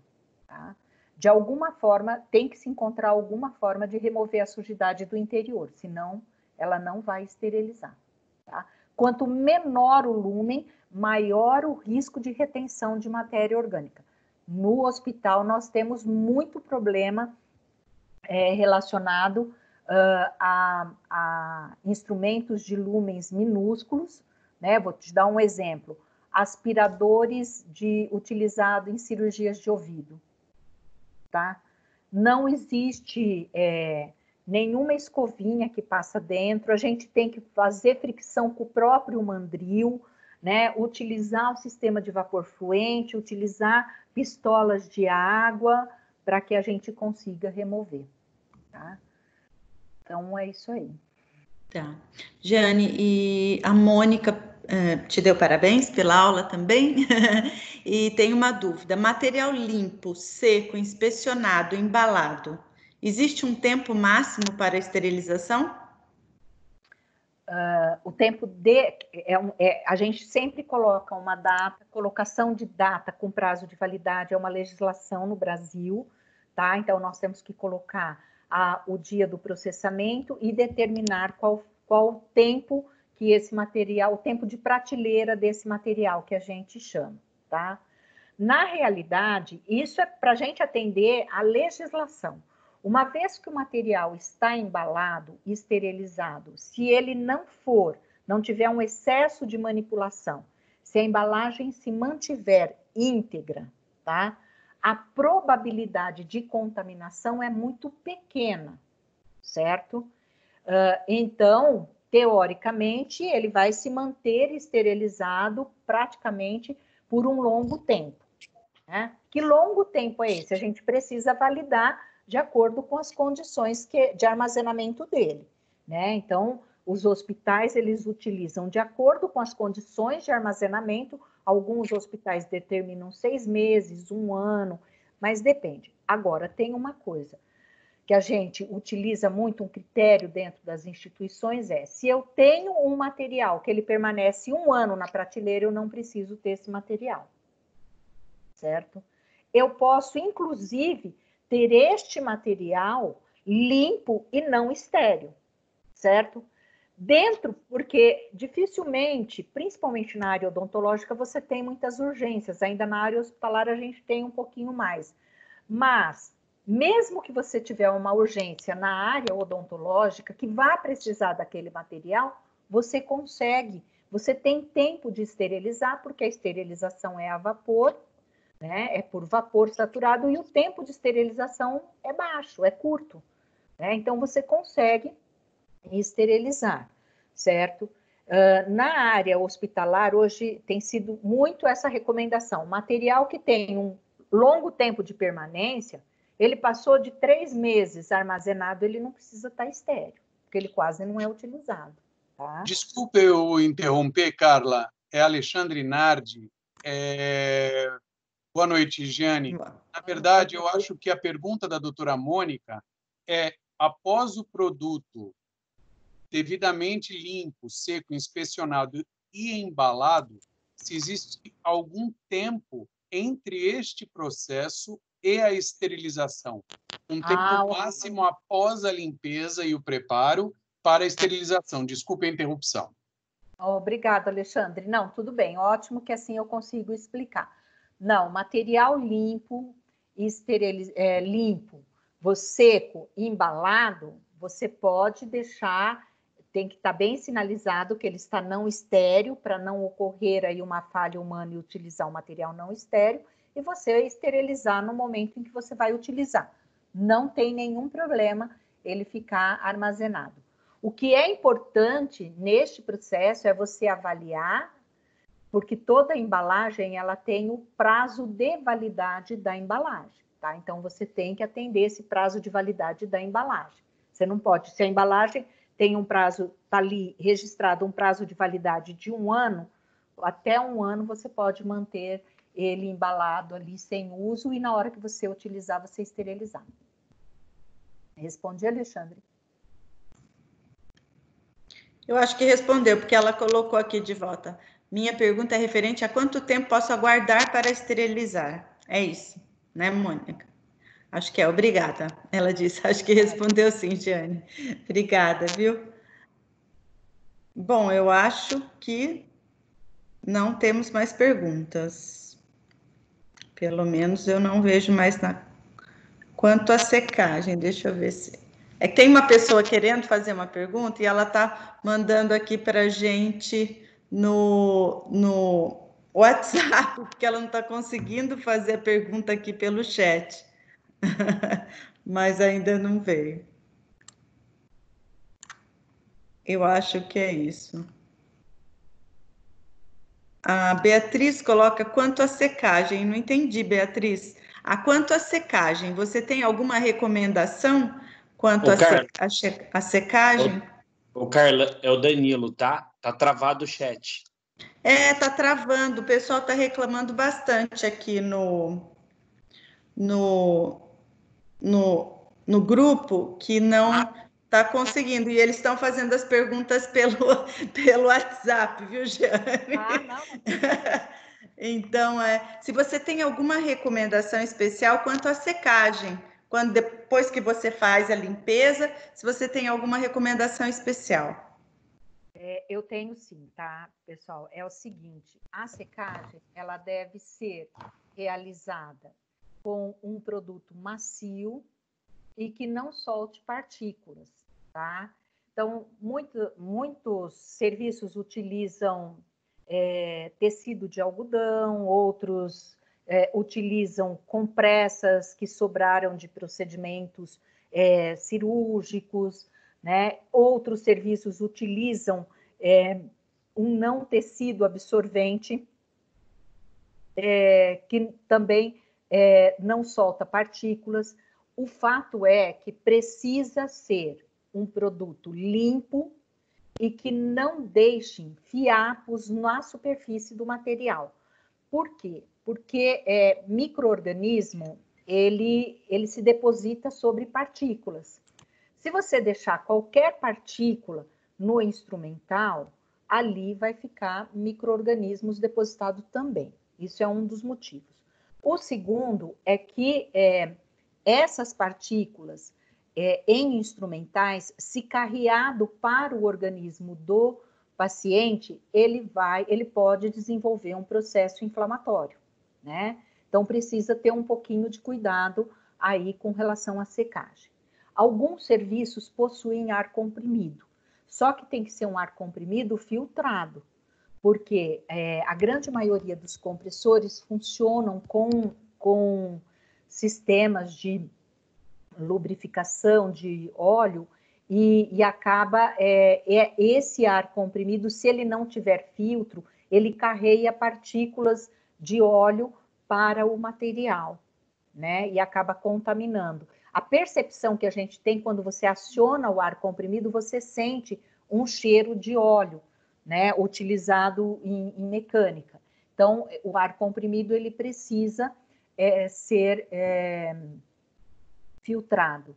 Tá? De alguma forma, tem que se encontrar alguma forma de remover a sujidade do interior, senão ela não vai esterilizar. Tá? Quanto menor o lúmen, maior o risco de retenção de matéria orgânica. No hospital, nós temos muito problema relacionado a instrumentos de lúmens minúsculos, né? Vou te dar um exemplo. Aspiradores utilizado em cirurgias de ouvido. Tá? Não existe nenhuma escovinha que passa dentro, a gente tem que fazer fricção com o próprio mandril, né? Utilizar o sistema de vapor fluente, utilizar pistolas de água para que a gente consiga remover. Tá? Então, é isso aí. Tá. Jane, e a Mônica te deu parabéns pela aula também? E tem uma dúvida: material limpo, seco, inspecionado, embalado, existe um tempo máximo para a esterilização? O tempo a gente sempre coloca uma data, colocação de data com prazo de validade é uma legislação no Brasil, tá? Então nós temos que colocar o dia do processamento e determinar qual o tempo que esse material, o tempo de prateleira desse material que a gente chama, tá? Na realidade, isso é para a gente atender à legislação. Uma vez que o material está embalado e esterilizado, se ele não tiver um excesso de manipulação, se a embalagem se mantiver íntegra, tá? A probabilidade de contaminação é muito pequena, certo? Então, teoricamente, ele vai se manter esterilizado praticamente por um longo tempo. Né? Que longo tempo é esse? A gente precisa validar de acordo com as condições de armazenamento dele. Né? Então, os hospitais, eles utilizam de acordo com as condições de armazenamento, alguns hospitais determinam 6 meses, 1 ano, mas depende. Agora, tem uma coisa que a gente utiliza muito, um critério dentro das instituições se eu tenho um material que ele permanece 1 ano na prateleira, eu não preciso ter esse material. Certo? Eu posso, inclusive, ter este material limpo e não estéril, certo? Porque dificilmente, principalmente na área odontológica, você tem muitas urgências, ainda na área hospitalar a gente tem um pouquinho mais. Mas, mesmo que você tiver uma urgência na área odontológica, que vá precisar daquele material, você consegue, você tem tempo de esterilizar, porque a esterilização é a vapor, né? É por vapor saturado e o tempo de esterilização é baixo, é curto. Né? Então, você consegue esterilizar, certo? Na área hospitalar, hoje tem sido muito essa recomendação. Material que tem um longo tempo de permanência, ele passou de 3 meses armazenado, ele não precisa estar estéril, porque ele quase não é utilizado. Tá? Desculpe eu interromper, Carla. É Alexandre Nardi. Boa noite, Giane. Na verdade, eu acho que a pergunta da doutora Mônica é, após o produto devidamente limpo, seco, inspecionado e embalado, se existe algum tempo entre este processo e a esterilização. Um tempo máximo após a limpeza e o preparo para a esterilização. Desculpe a interrupção. Obrigada, Alexandre. Não, tudo bem. Ótimo que assim eu consigo explicar. Não, material limpo, limpo, seco, embalado, você pode deixar, tem que estar bem sinalizado que ele está não estéril, para não ocorrer aí uma falha humana e utilizar o material não estéril, e você esterilizar no momento em que você vai utilizar. Não tem nenhum problema ele ficar armazenado. O que é importante neste processo é você avaliar, porque toda embalagem ela tem o prazo de validade da embalagem, tá? Então, você tem que atender esse prazo de validade da embalagem. Você não pode, se a embalagem tem um prazo, está ali registrado um prazo de validade de 1 ano, até 1 ano você pode manter ele embalado ali sem uso e na hora que você utilizar, você esterilizar. Respondi, Alexandre? Eu acho que respondeu, porque ela colocou aqui de volta. Minha pergunta é referente a quanto tempo posso aguardar para esterilizar. É isso, né, Mônica? Acho que é, obrigada. Ela disse, acho que respondeu sim, Giane. Obrigada, viu? Bom, eu acho que não temos mais perguntas. Pelo menos eu não vejo mais na... Quanto à secagem, deixa eu ver se... É que tem uma pessoa querendo fazer uma pergunta e ela está mandando aqui para a gente no WhatsApp, porque ela não está conseguindo fazer a pergunta aqui pelo chat. Mas ainda não veio. Eu acho que é isso. A Beatriz coloca quanto à secagem. Não entendi, Beatriz. A quanto à secagem, você tem alguma recomendação quanto à secagem? O Carla, é o Danilo, tá? Tá travado o chat. Tá travando. O pessoal tá reclamando bastante aqui no grupo que não está conseguindo. E eles estão fazendo as perguntas pelo WhatsApp, viu, Jeane? Ah, não. Então, se você tem alguma recomendação especial quanto à secagem, depois que você faz a limpeza, se você tem alguma recomendação especial. Eu tenho sim, tá, pessoal? É o seguinte, a secagem, ela deve ser realizada com um produto macio e que não solte partículas, tá? Então, muitos serviços utilizam tecido de algodão, outros utilizam compressas que sobraram de procedimentos cirúrgicos, né? Outros serviços utilizam um não tecido absorvente, que também não solta partículas. O fato é que precisa ser um produto limpo e que não deixem fiapos na superfície do material. Por quê? Porque micro-organismo, ele se deposita sobre partículas. Se você deixar qualquer partícula no instrumental, ali vai ficar micro-organismos depositados também. Isso é um dos motivos. O segundo é que essas partículas em instrumentais, se carreado para o organismo do paciente, ele pode desenvolver um processo inflamatório, né? Então, precisa ter um pouquinho de cuidado aí com relação à secagem. Alguns serviços possuem ar comprimido, só que tem que ser um ar comprimido filtrado, porque a grande maioria dos compressores funcionam com sistemas de lubrificação de óleo e acaba esse ar comprimido, se ele não tiver filtro, ele carrega partículas de óleo para o material, né? E acaba contaminando. A percepção que a gente tem quando você aciona o ar comprimido, você sente um cheiro de óleo, né? Utilizado em mecânica. Então, o ar comprimido, ele precisa ser filtrado.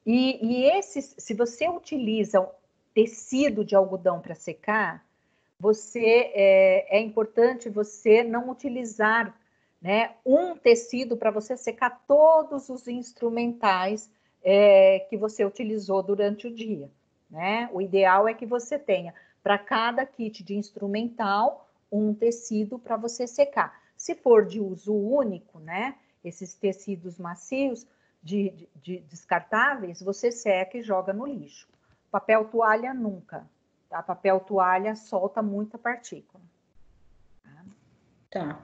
E se você utiliza tecido de algodão para secar, é importante você não utilizar, né, um tecido para você secar todos os instrumentais que você utilizou durante o dia, né? O ideal é que você tenha para cada kit de instrumental um tecido para você secar. Se for de uso único, né, esses tecidos macios de descartáveis, você seca e joga no lixo. Papel toalha nunca, tá? Papel toalha solta muita partícula. Tá.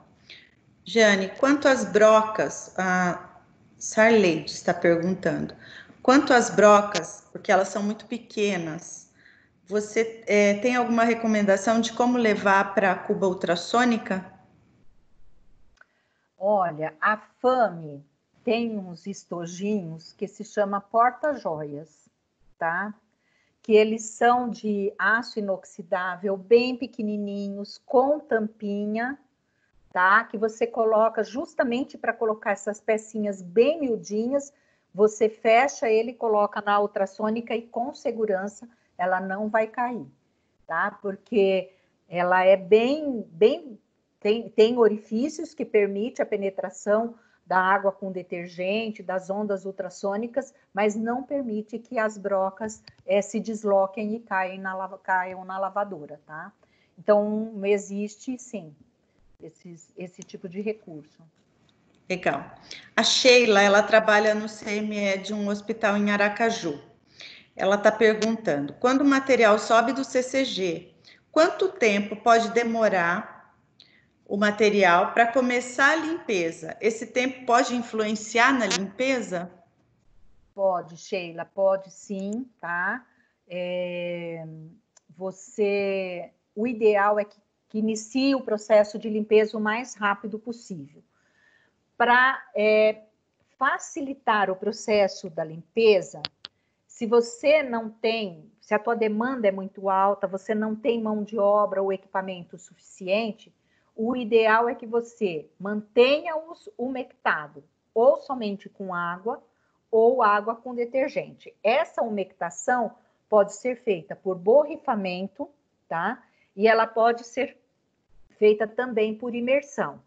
Jane, quanto às brocas, a Sarleide está perguntando, quanto às brocas, porque elas são muito pequenas, você tem alguma recomendação de como levar para a cuba ultrassônica? Olha, a FAME, tem uns estojinhos que se chama porta-joias, tá? Que eles são de aço inoxidável, bem pequenininhos, com tampinha, tá? Que você coloca justamente para colocar essas pecinhas bem miudinhas, você fecha ele, coloca na ultrassônica e com segurança ela não vai cair, tá? Porque ela é tem orifícios que permite a penetração da água com detergente, das ondas ultrassônicas, mas não permite que as brocas se desloquem e caiam na lavadora, tá? Então, existe, sim, esse tipo de recurso. Legal. A Sheila, ela trabalha no CME de um hospital em Aracaju. Ela está perguntando, quando o material sobe do CCG, quanto tempo pode demorar o material para começar a limpeza? Esse tempo pode influenciar na limpeza? Pode, Sheila, pode sim, tá? O ideal é que inicie o processo de limpeza o mais rápido possível. Para facilitar o processo da limpeza, se você não tem, se a tua demanda é muito alta, você não tem mão de obra ou equipamento suficiente, o ideal é que você mantenha-os umectados, ou somente com água, ou água com detergente. Essa umectação pode ser feita por borrifamento, tá? E ela pode ser feita também por imersão.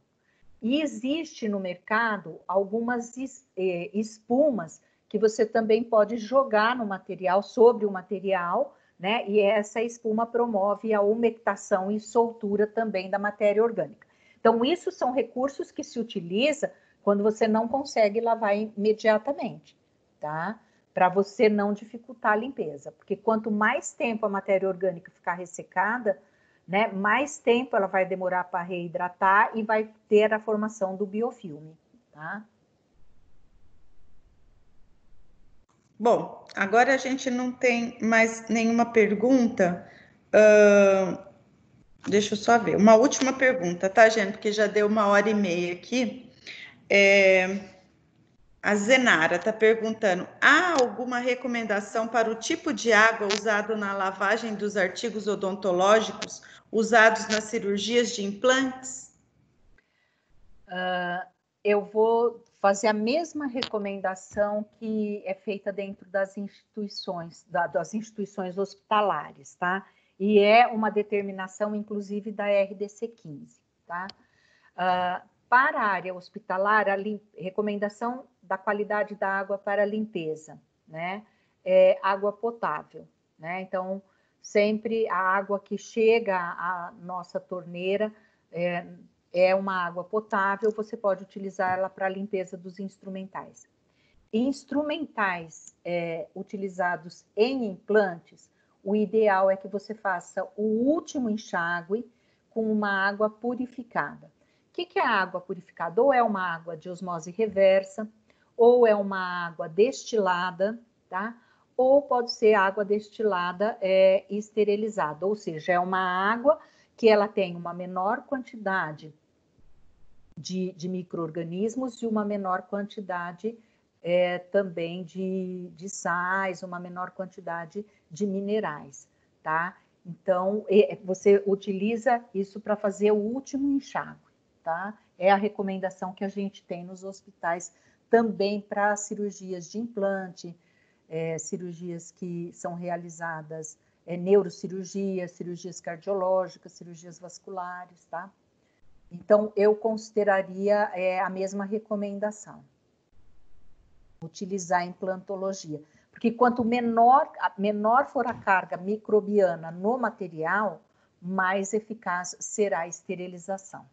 E existe no mercado algumas espumas que você também pode jogar no material, sobre o material, né? E essa espuma promove a umectação e soltura também da matéria orgânica. Então, isso são recursos que se utiliza quando você não consegue lavar imediatamente, tá? Para você não dificultar a limpeza. Porque quanto mais tempo a matéria orgânica ficar ressecada, né, mais tempo ela vai demorar para reidratar e vai ter a formação do biofilme, tá? Bom, agora a gente não tem mais nenhuma pergunta. Deixa eu só ver. Uma última pergunta, tá, gente? Porque já deu 1h30 aqui. A Zenara está perguntando: há alguma recomendação para o tipo de água usado na lavagem dos artigos odontológicos usados nas cirurgias de implantes? Eu vou fazer a mesma recomendação que é feita dentro das instituições hospitalares, tá? E é uma determinação, inclusive, da RDC 15, tá? Para a área hospitalar, a recomendação da qualidade da água para limpeza, né? É água potável, né? Então, sempre a água que chega à nossa torneira é uma água potável, você pode utilizar ela para a limpeza dos instrumentais. Instrumentais utilizados em implantes, o ideal é que você faça o último enxágue com uma água purificada. O que é a água purificada? Ou é uma água de osmose reversa, ou é uma água destilada, tá? Ou pode ser água destilada esterilizada, ou seja, é uma água que ela tem uma menor quantidade de micro-organismos e uma menor quantidade também de sais, uma menor quantidade de minerais, tá? Então, você utiliza isso para fazer o último enxágue, tá? É a recomendação que a gente tem nos hospitais também para cirurgias de implante, cirurgias que são realizadas, neurocirurgias, cirurgias cardiológicas, cirurgias vasculares, tá? Então, eu consideraria a mesma recomendação. Utilizar a implantologia. Porque quanto menor for a carga microbiana no material, mais eficaz será a esterilização.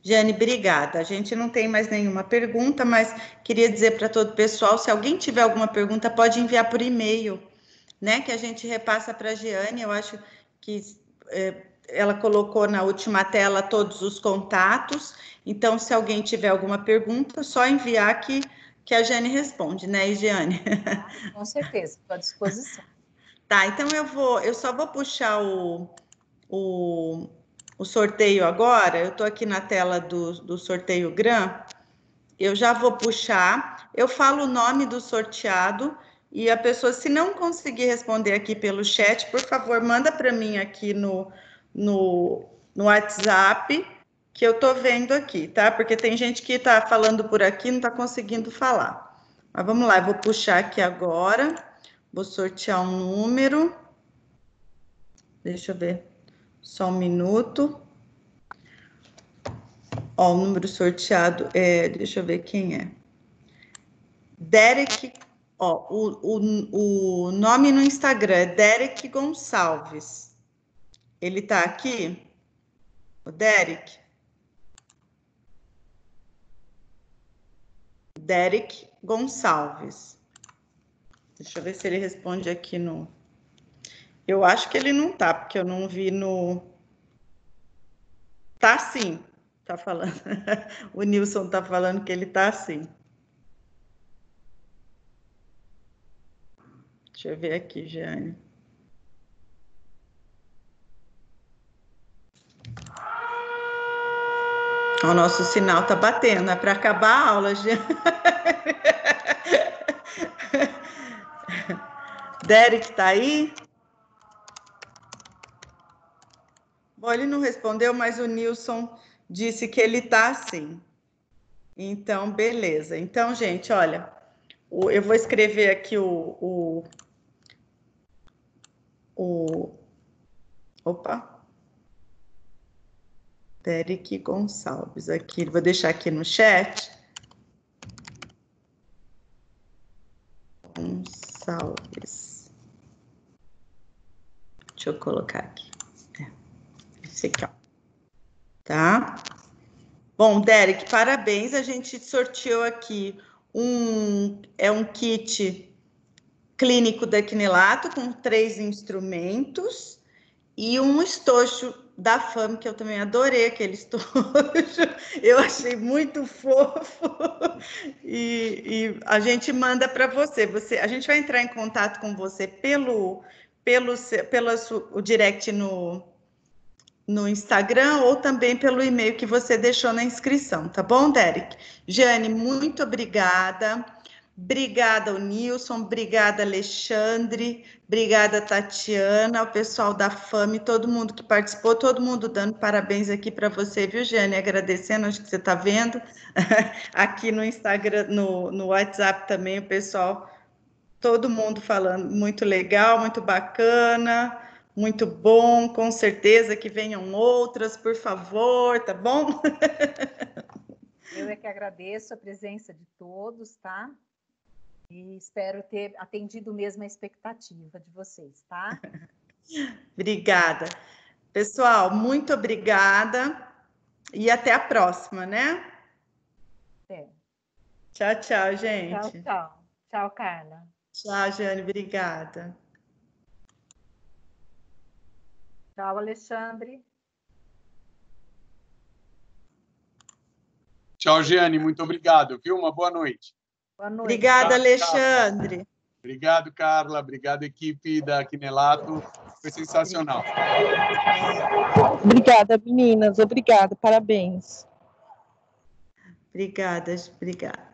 Jane, obrigada. A gente não tem mais nenhuma pergunta, mas queria dizer para todo o pessoal, se alguém tiver alguma pergunta, pode enviar por e-mail, né? Que a gente repassa para a Jeane. Eu acho que ela colocou na última tela todos os contatos. Então, se alguém tiver alguma pergunta, só enviar que a Jane responde, né, Jeane? Com certeza, estou à disposição. Tá, então eu só vou puxar o o sorteio agora, eu estou aqui na tela do sorteio GRAM, eu já vou puxar, eu falo o nome do sorteado e a pessoa, se não conseguir responder aqui pelo chat, por favor, manda para mim aqui no WhatsApp, que eu estou vendo aqui, tá? Porque tem gente que está falando por aqui e não está conseguindo falar. Mas vamos lá, eu vou puxar aqui agora, vou sortear um número. Deixa eu ver, só um minuto. Ó, o número sorteado é, deixa eu ver quem é. Derek, ó, o nome no Instagram é Derek Gonçalves. Ele tá aqui? O Derek? Derek Gonçalves. Deixa eu ver se ele responde aqui no... Eu acho que ele não tá, porque eu não vi no... Tá sim, tá falando. O Nilson tá falando que ele tá sim. Deixa eu ver aqui, Jane. O nosso sinal tá batendo, é para acabar a aula, Jane. Derek tá aí? Bom, ele não respondeu, mas o Nilson disse que ele tá sim. Então, beleza. Então, gente, olha, eu vou escrever aqui opa, Derek Gonçalves aqui, vou deixar aqui no chat. Gonçalves. Deixa eu colocar aqui. Esse aqui, ó. Tá? Bom, Derek, parabéns. A gente sorteou aqui um kit clínico da Quinelato com 3 instrumentos e um estojo da FAM, que eu também adorei aquele estojo. Eu achei muito fofo. E a gente manda para você. A gente vai entrar em contato com você pelo o direct no Instagram ou também pelo e-mail que você deixou na inscrição, tá bom, Derek? Jane, muito obrigada. Obrigada, Nilson. Obrigada, Alexandre. Obrigada, Tatiana, o pessoal da FAME, todo mundo que participou, todo mundo dando parabéns aqui para você, viu, Jane? Agradecendo, acho que você está vendo. Aqui no Instagram, no WhatsApp também, o pessoal, todo mundo falando muito legal, muito bacana. Muito bom, com certeza que venham outras, por favor, tá bom? Eu é que agradeço a presença de todos, tá? E espero ter atendido mesmo a expectativa de vocês, tá? Obrigada. Pessoal, muito obrigada e até a próxima, né? Até. Tchau, tchau, gente. Tchau, tchau. Tchau, Carla. Tchau, Jane, obrigada. Tchau, Alexandre. Tchau, Jeane, muito obrigado, viu? Uma boa noite. Boa noite. Obrigada, Alexandre. Obrigado, Carla. Obrigado, equipe da Quinelato. Foi sensacional. Obrigada, meninas. Obrigada. Parabéns. Obrigada, obrigada.